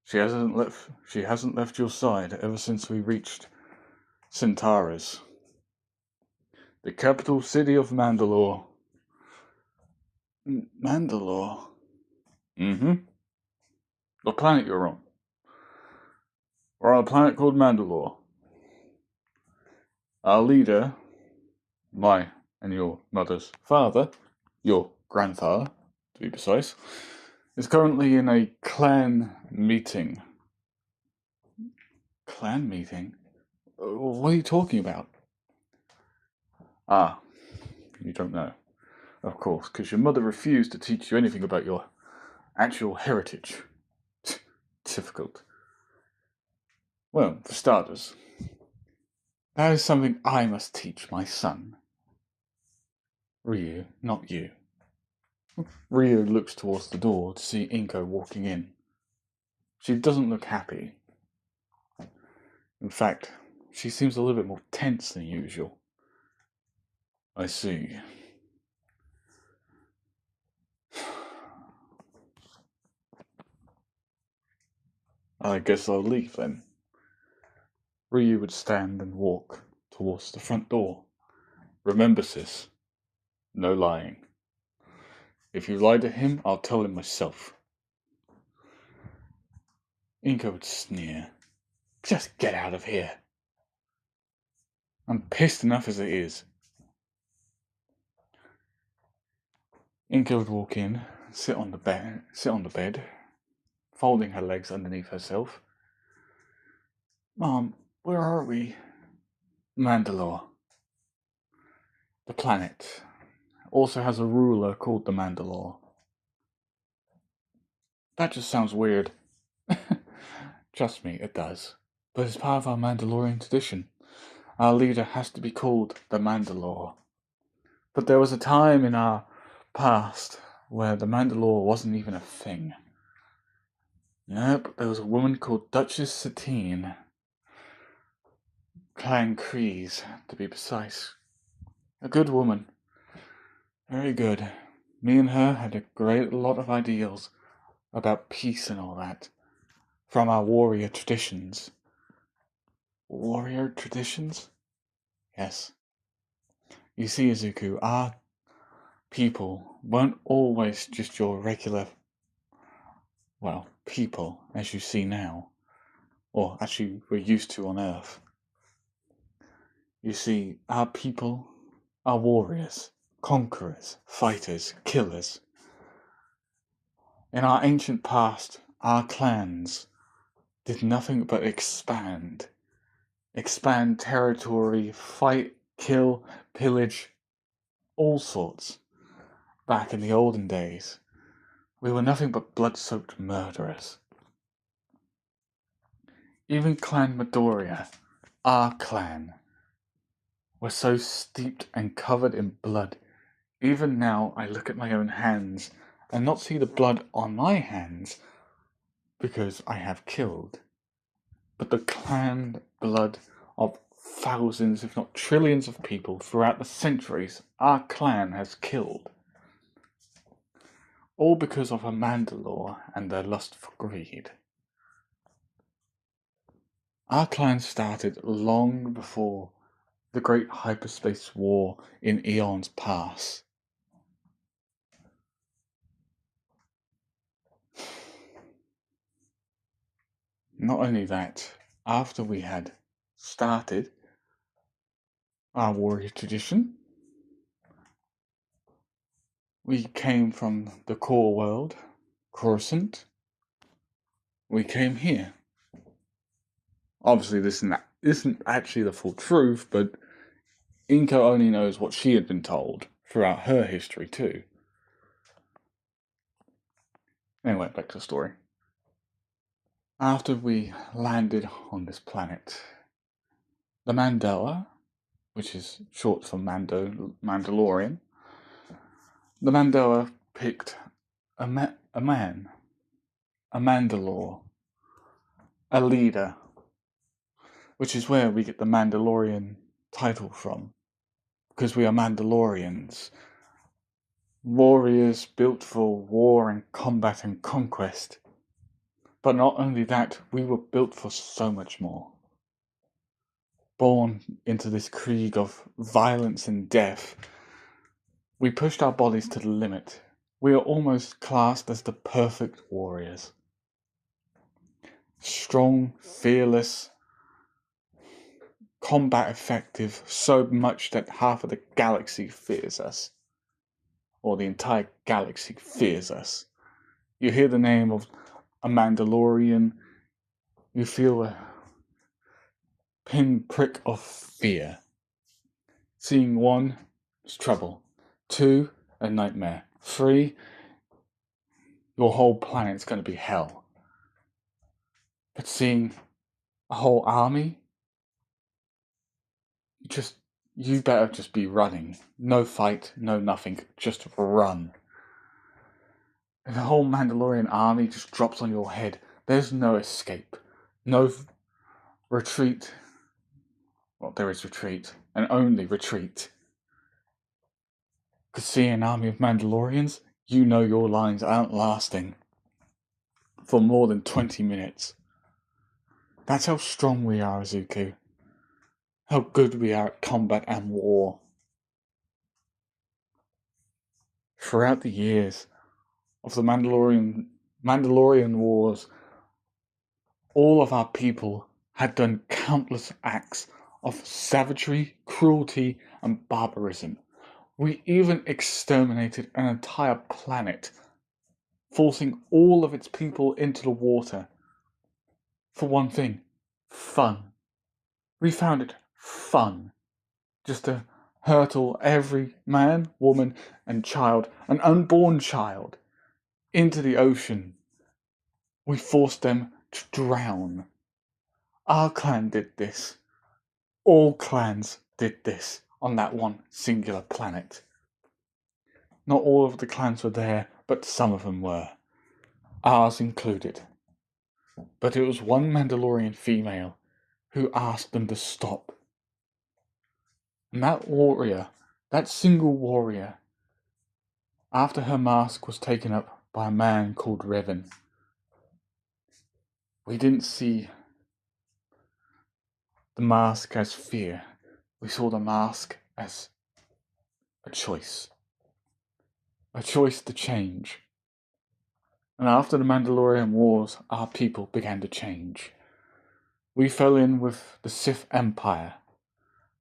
She hasn't left your side ever since we reached Centaurus, the capital city of Mandalore. Mandalore? Mm-hmm. The planet you're on. We're on a planet called Mandalore. Our leader, my and your mother's father, your grandfather, to be precise, is currently in a clan meeting. Clan meeting? What are you talking about? Ah, you don't know. Of course, because your mother refused to teach you anything about your actual heritage. Difficult. Well, for starters, that is something I must teach my son. Ryu, not you. Ryu looks towards the door to see Inko walking in. She doesn't look happy. In fact, she seems a little bit more tense than usual. I see. I guess I'll leave then. Ryu would stand and walk towards the front door. Remember, sis, no lying. If you lie to him, I'll tell him myself. Inko would sneer. Just get out of here. I'm pissed enough as it is. Inko would walk in, sit on the bed, folding her legs underneath herself. Mom, where are we? Mandalore. The planet also has a ruler called the Mandalore. That just sounds weird. Trust me, it does. But it's part of our Mandalorian tradition. Our leader has to be called the Mandalore. But there was a time in our past where the Mandalore wasn't even a thing. Yep, there was a woman called Duchess Satine. Clan Kreese, to be precise. A good woman. Very good. Me and her had a great lot of ideals about peace and all that. From our warrior traditions. Warrior traditions? Yes. You see, Izuku, our people weren't always just your regular, people, as you see now. Or as you were used to on Earth. You see, our people are warriors, conquerors, fighters, killers. In our ancient past, our clans did nothing but expand territory, fight, kill, pillage, all sorts. Back in the olden days, we were nothing but blood-soaked murderers. Even Clan Midoriya, our clan, were so steeped and covered in blood. Even now, I look at my own hands and not see the blood on my hands because I have killed, but the clan blood of thousands, if not trillions of people throughout the centuries our clan has killed. All because of a Mandalore and their lust for greed. Our clan started long before the great hyperspace war in eons past. Not only that, after we had started our warrior tradition, we came from the core world, Coruscant. We came here. Obviously, this isn't actually the full truth, but Inko only knows what she had been told throughout her history too. Anyway, back to the story. After we landed on this planet, the Mandela, which is short for Mandalorian, the Mandela picked a man, a Mandalore, a leader, which is where we get the Mandalorian title from, because we are Mandalorians, warriors built for war and combat and conquest. But not only that, we were built for so much more. Born into this krieg of violence and death, we pushed our bodies to the limit. We are almost classed as the perfect warriors. Strong, fearless, combat effective, so much that half of the galaxy fears us. Or the entire galaxy fears us. You hear the name of a Mandalorian, you feel a pinprick of fear. Seeing one is trouble. 2, a nightmare. 3, your whole planet's going to be hell. But seeing a whole army, you better just be running. No fight, no nothing, just run. And the whole Mandalorian army just drops on your head. There's no escape. No retreat. Well, there is retreat, and only retreat. Because seeing an army of Mandalorians, you know your lines aren't lasting for more than 20 minutes. That's how strong we are, Izuku. How good we are at combat and war. Throughout the years of the Mandalorian wars, all of our people had done countless acts of savagery, cruelty, and barbarism. We even exterminated an entire planet, forcing all of its people into the water. For one thing, fun. We found it fun just to hurtle every man, woman, and child, an unborn child, into the ocean. We forced them to drown. Our clan did this. All clans did this on that one singular planet. Not all of the clans were there, but some of them were. Ours included. But it was one Mandalorian female who asked them to stop. And that warrior, that single warrior, after her mask was taken up by a man called Revan, we didn't see the mask as fear. We saw the mask as a choice. A choice to change. And after the Mandalorian Wars, our people began to change. We fell in with the Sith Empire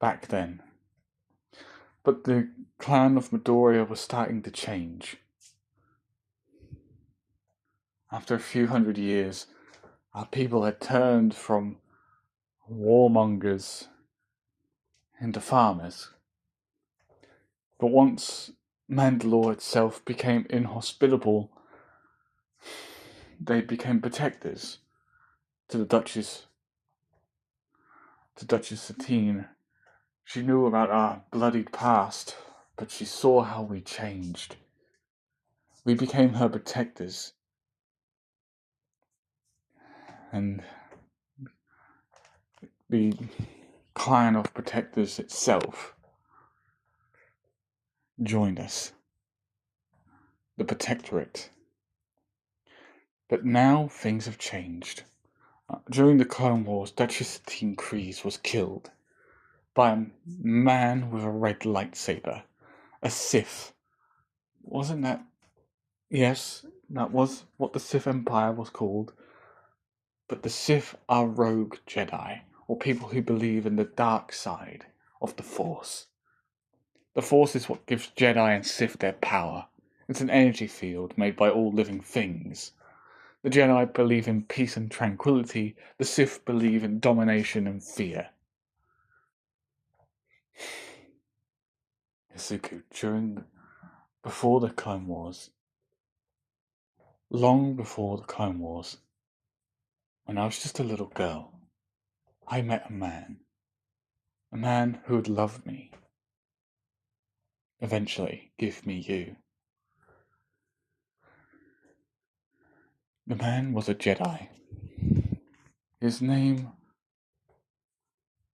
back then. But the clan of Midoriya was starting to change. After a few hundred years, our people had turned from warmongers into farmers. But once Mandalore itself became inhospitable, they became protectors to the Duchess Satine. She knew about our bloodied past, but she saw how we changed. We became her protectors. And the clan of protectors itself joined us. The Protectorate. But now things have changed. During the Clone Wars, Duchess Satine Kryze was killed by a man with a red lightsaber. A Sith. Wasn't that... Yes, that was what the Sith Empire was called. But the Sith are rogue Jedi, or people who believe in the dark side of the Force. The Force is what gives Jedi and Sith their power. It's an energy field made by all living things. The Jedi believe in peace and tranquility. The Sith believe in domination and fear. Isuku, before the Clone Wars, long before the Clone Wars, when I was just a little girl, I met a man who would love me, eventually give me you. The man was a Jedi. His name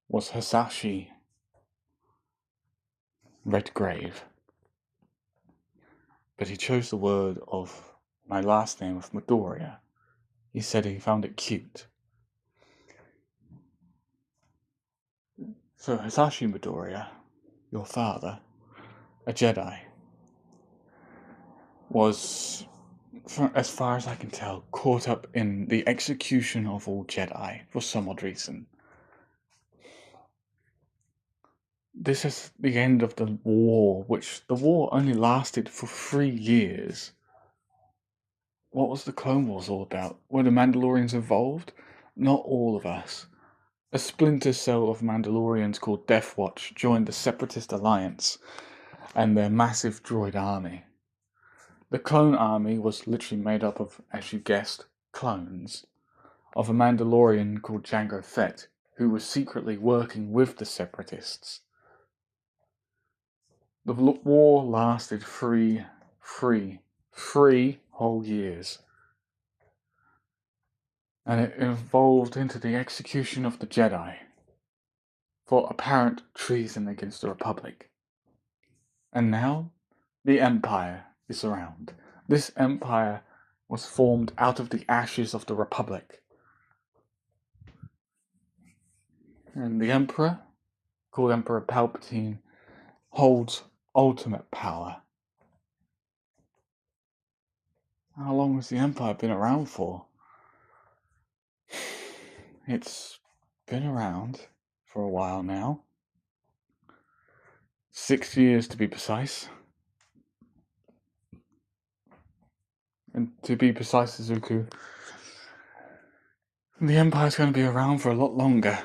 was Hisashi Redgrave, but he chose the word of my last name of Midoriya. He said he found it cute. So Hisashi Midoriya, your father, a Jedi, was, as far as I can tell, caught up in the execution of all Jedi for some odd reason. This is the end of the war, which the war only lasted for 3 years. What was the Clone Wars all about? Were the Mandalorians involved? Not all of us. A splinter cell of Mandalorians called Death Watch joined the Separatist Alliance and their massive droid army. The clone army was literally made up of, as you guessed, clones of a Mandalorian called Jango Fett, who was secretly working with the Separatists. The war lasted three whole years. And it evolved into the execution of the Jedi for apparent treason against the Republic. And now, the Empire is around. This Empire was formed out of the ashes of the Republic. And the Emperor, called Emperor Palpatine, holds ultimate power. How long has the Empire been around for? It's been around for a while now. 6 years to be precise. And to be precise, Izuku, the Empire's going to be around for a lot longer.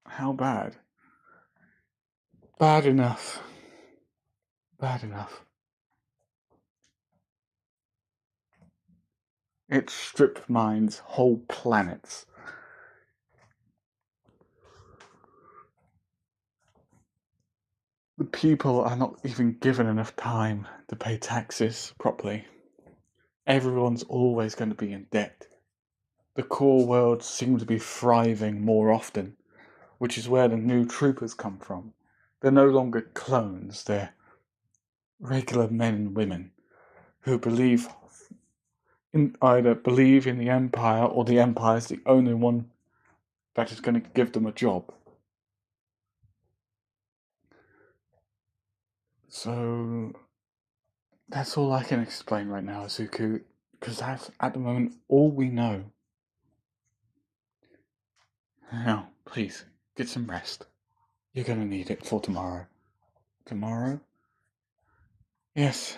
How bad? Bad enough. Bad enough. It strip mines whole planets. The people are not even given enough time to pay taxes properly. Everyone's always going to be in debt. The core worlds seem to be thriving more often, which is where the new troopers come from. They're no longer clones, they're regular men and women who either believe in the Empire or the Empire is the only one that is going to give them a job. So that's all I can explain right now, Azuku, because that's at the moment all we know. Now, please, get some rest. You're going to need it for tomorrow. Tomorrow? Yes.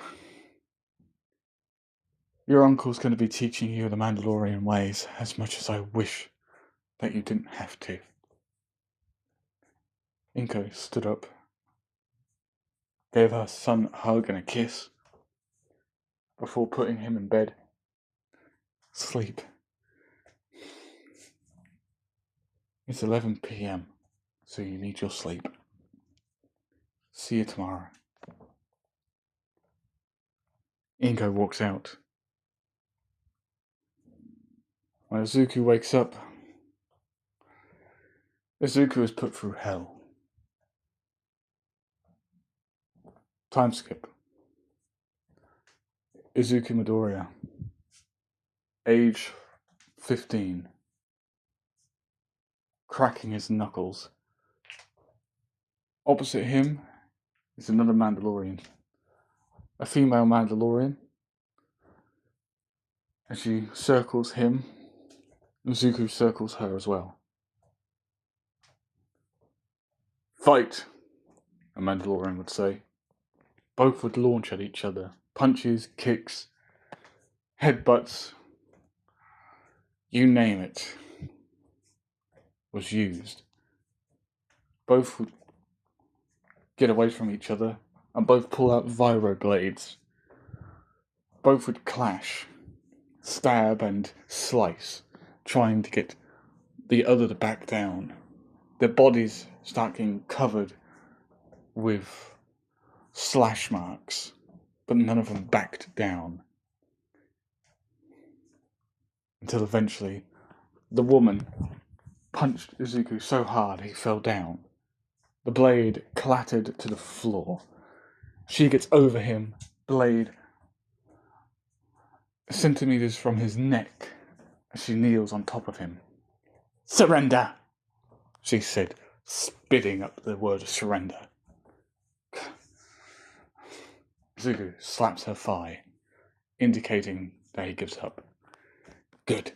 Your uncle's going to be teaching you the Mandalorian ways, as much as I wish that you didn't have to. Inko stood up, gave her son a hug and a kiss, before putting him in bed. Sleep. It's 11 p.m, so you need your sleep. See you tomorrow. Inko walks out. When Azuku wakes up, Azuku is put through hell. Time skip. Izuku Midoriya. Age 15. Cracking his knuckles. Opposite him is another Mandalorian. A female Mandalorian. And she circles him. Izuku circles her as well. Fight, a Mandalorian would say. Both would launch at each other. Punches, kicks, headbutts, you name it, was used. Both would get away from each other and both pull out viro blades. Both would clash, stab and slice, trying to get the other to back down. Their bodies start getting covered with slash marks, but none of them backed down. Until eventually, the woman punched Izuku so hard he fell down. The blade clattered to the floor. She gets over him, blade centimeters from his neck, as she kneels on top of him. Surrender, she said, spitting up the word surrender. Izuku slaps her thigh, indicating that he gives up. Good.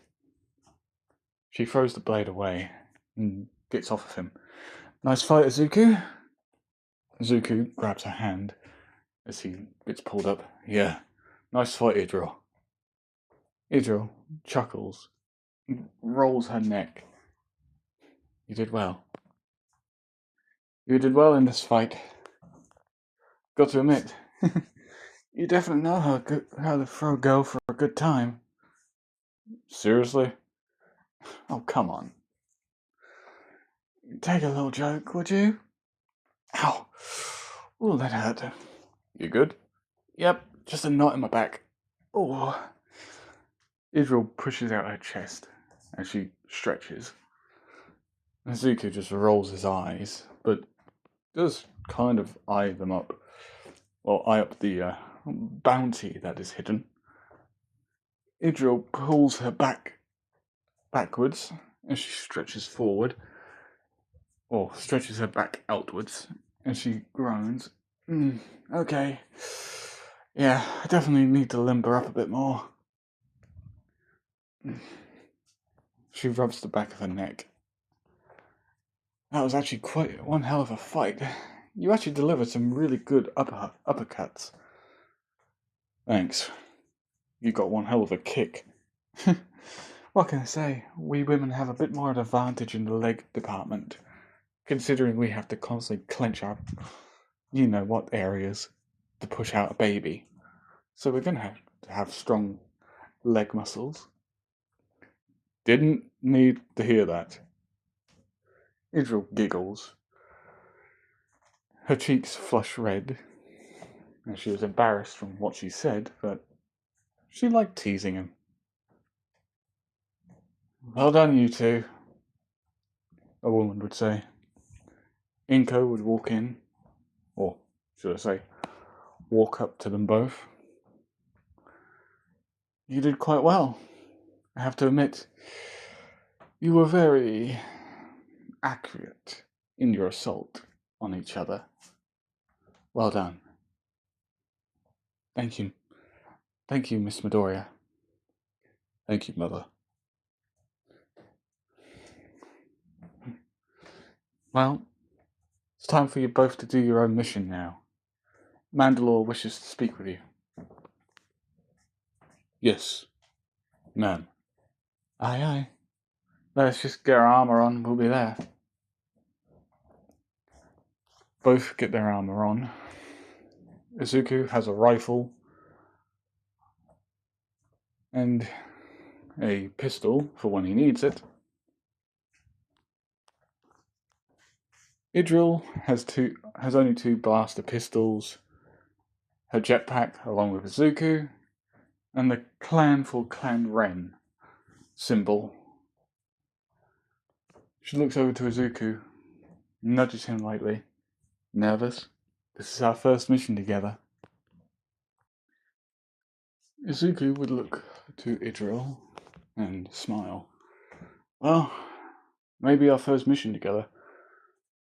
She throws the blade away and gets off of him. Nice fight, Izuku. Izuku grabs her hand as he gets pulled up. Yeah, nice fight, Idril. Idril chuckles, rolls her neck. You did well. You did well in this fight. Got to admit, you definitely know how to throw a girl for a good time. Seriously? Oh, come on. Take a little joke, would you? Ow. Oh, that hurt. You good? Yep, just a knot in my back. Oh. Idril pushes out her chest as she stretches. Izuku just rolls his eyes, but does kind of eye them up. Well, eye up the bounty that is hidden. Idril pulls her backwards as she stretches forward, or stretches her back outwards as she groans. Okay. Yeah, I definitely need to limber up a bit more. She rubs the back of her neck. That was actually quite one hell of a fight. You actually delivered some really good uppercuts. Thanks. You got one hell of a kick. What can I say? We women have a bit more of an advantage in the leg department, considering we have to constantly clench our, you know what areas, to push out a baby. So we're going to have strong leg muscles. Didn't need to hear that. Idril giggles. Her cheeks flush red, and she was embarrassed from what she said, but she liked teasing him. Well done, you two, a woman would say. Inko would walk in, or should I say, walk up to them both. You did quite well, I have to admit. You were very accurate in your assault on each other. Well done. Thank you. Thank you, Miss Midoriya. Thank you, Mother. Well, it's time for you both to do your own mission now. Mandalore wishes to speak with you. Yes, ma'am. Aye, aye. Let's just get our armor on, we'll be there. Both get their armor on. Izuku has a rifle and a pistol for when he needs it. Idril has only two blaster pistols, her jetpack along with Izuku, and the clan for Clan Ren symbol. She looks over to Izuku, nudges him lightly. Nervous? This is our first mission together. Izuku would look to Idril and smile. Well, maybe our first mission together.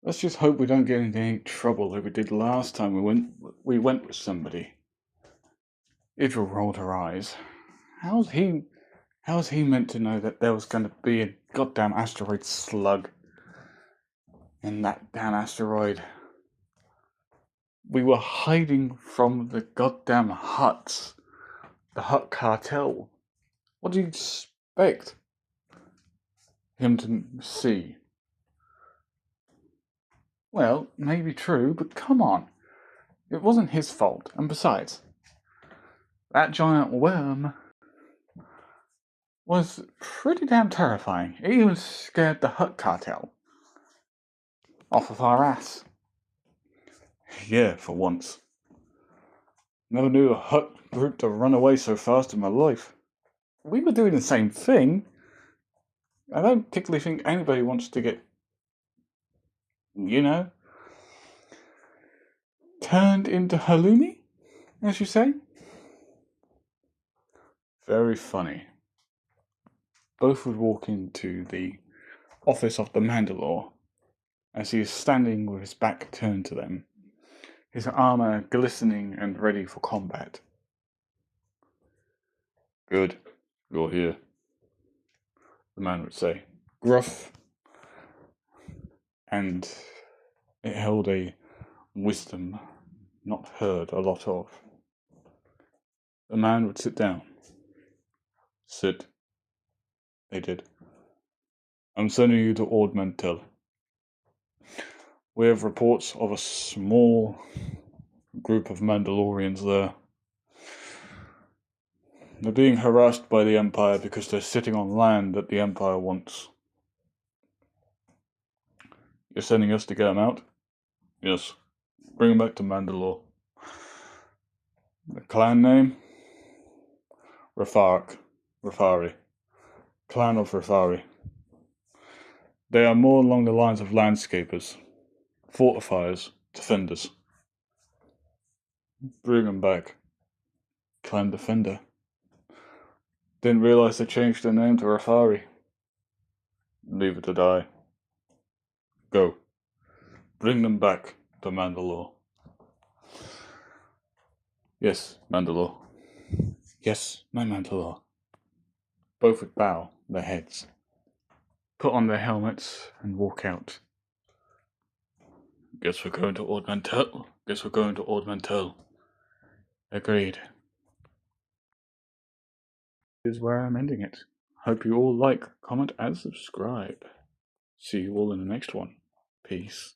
Let's just hope we don't get into any trouble like we did last time we went with somebody. Idril rolled her eyes. How's he meant to know that there was going to be a goddamn asteroid slug in that damn asteroid? We were hiding from the goddamn huts. The Hut Cartel. What do you expect him to see? Well, maybe true, but come on. It wasn't his fault, and besides, that giant worm was pretty damn terrifying. It even scared the Hut Cartel off of our ass. Yeah, for once. Never knew a Hut group to run away so fast in my life. We were doing the same thing. I don't particularly think anybody wants to get, turned into halloumi, as you say. Very funny. Both would walk into the office of the Mandalore as he is standing with his back turned to them, his armor glistening and ready for combat. Good, you're here, the man would say, gruff, and it held a wisdom not heard a lot of. The man would sit down. Sit. They did. I'm sending you to Ord Mantell. We have reports of a small group of Mandalorians there. They're being harassed by the Empire because they're sitting on land that the Empire wants. You're sending us to get them out? Yes. Bring them back to Mandalore. The clan name? Rafari. Clan of Rafari. They are more along the lines of landscapers, fortifiers, defenders. Bring them back. Clan Defender. Didn't realize they changed their name to Rafari. Leave it to die. Go. Bring them back to Mandalore. Yes, Mandalore. Yes, my Mandalore. Both would bow their heads, put on their helmets, and walk out. Guess we're going to Ord Mantell. Agreed. This is where I'm ending it. Hope you all like, comment, and subscribe. See you all in the next one. Peace.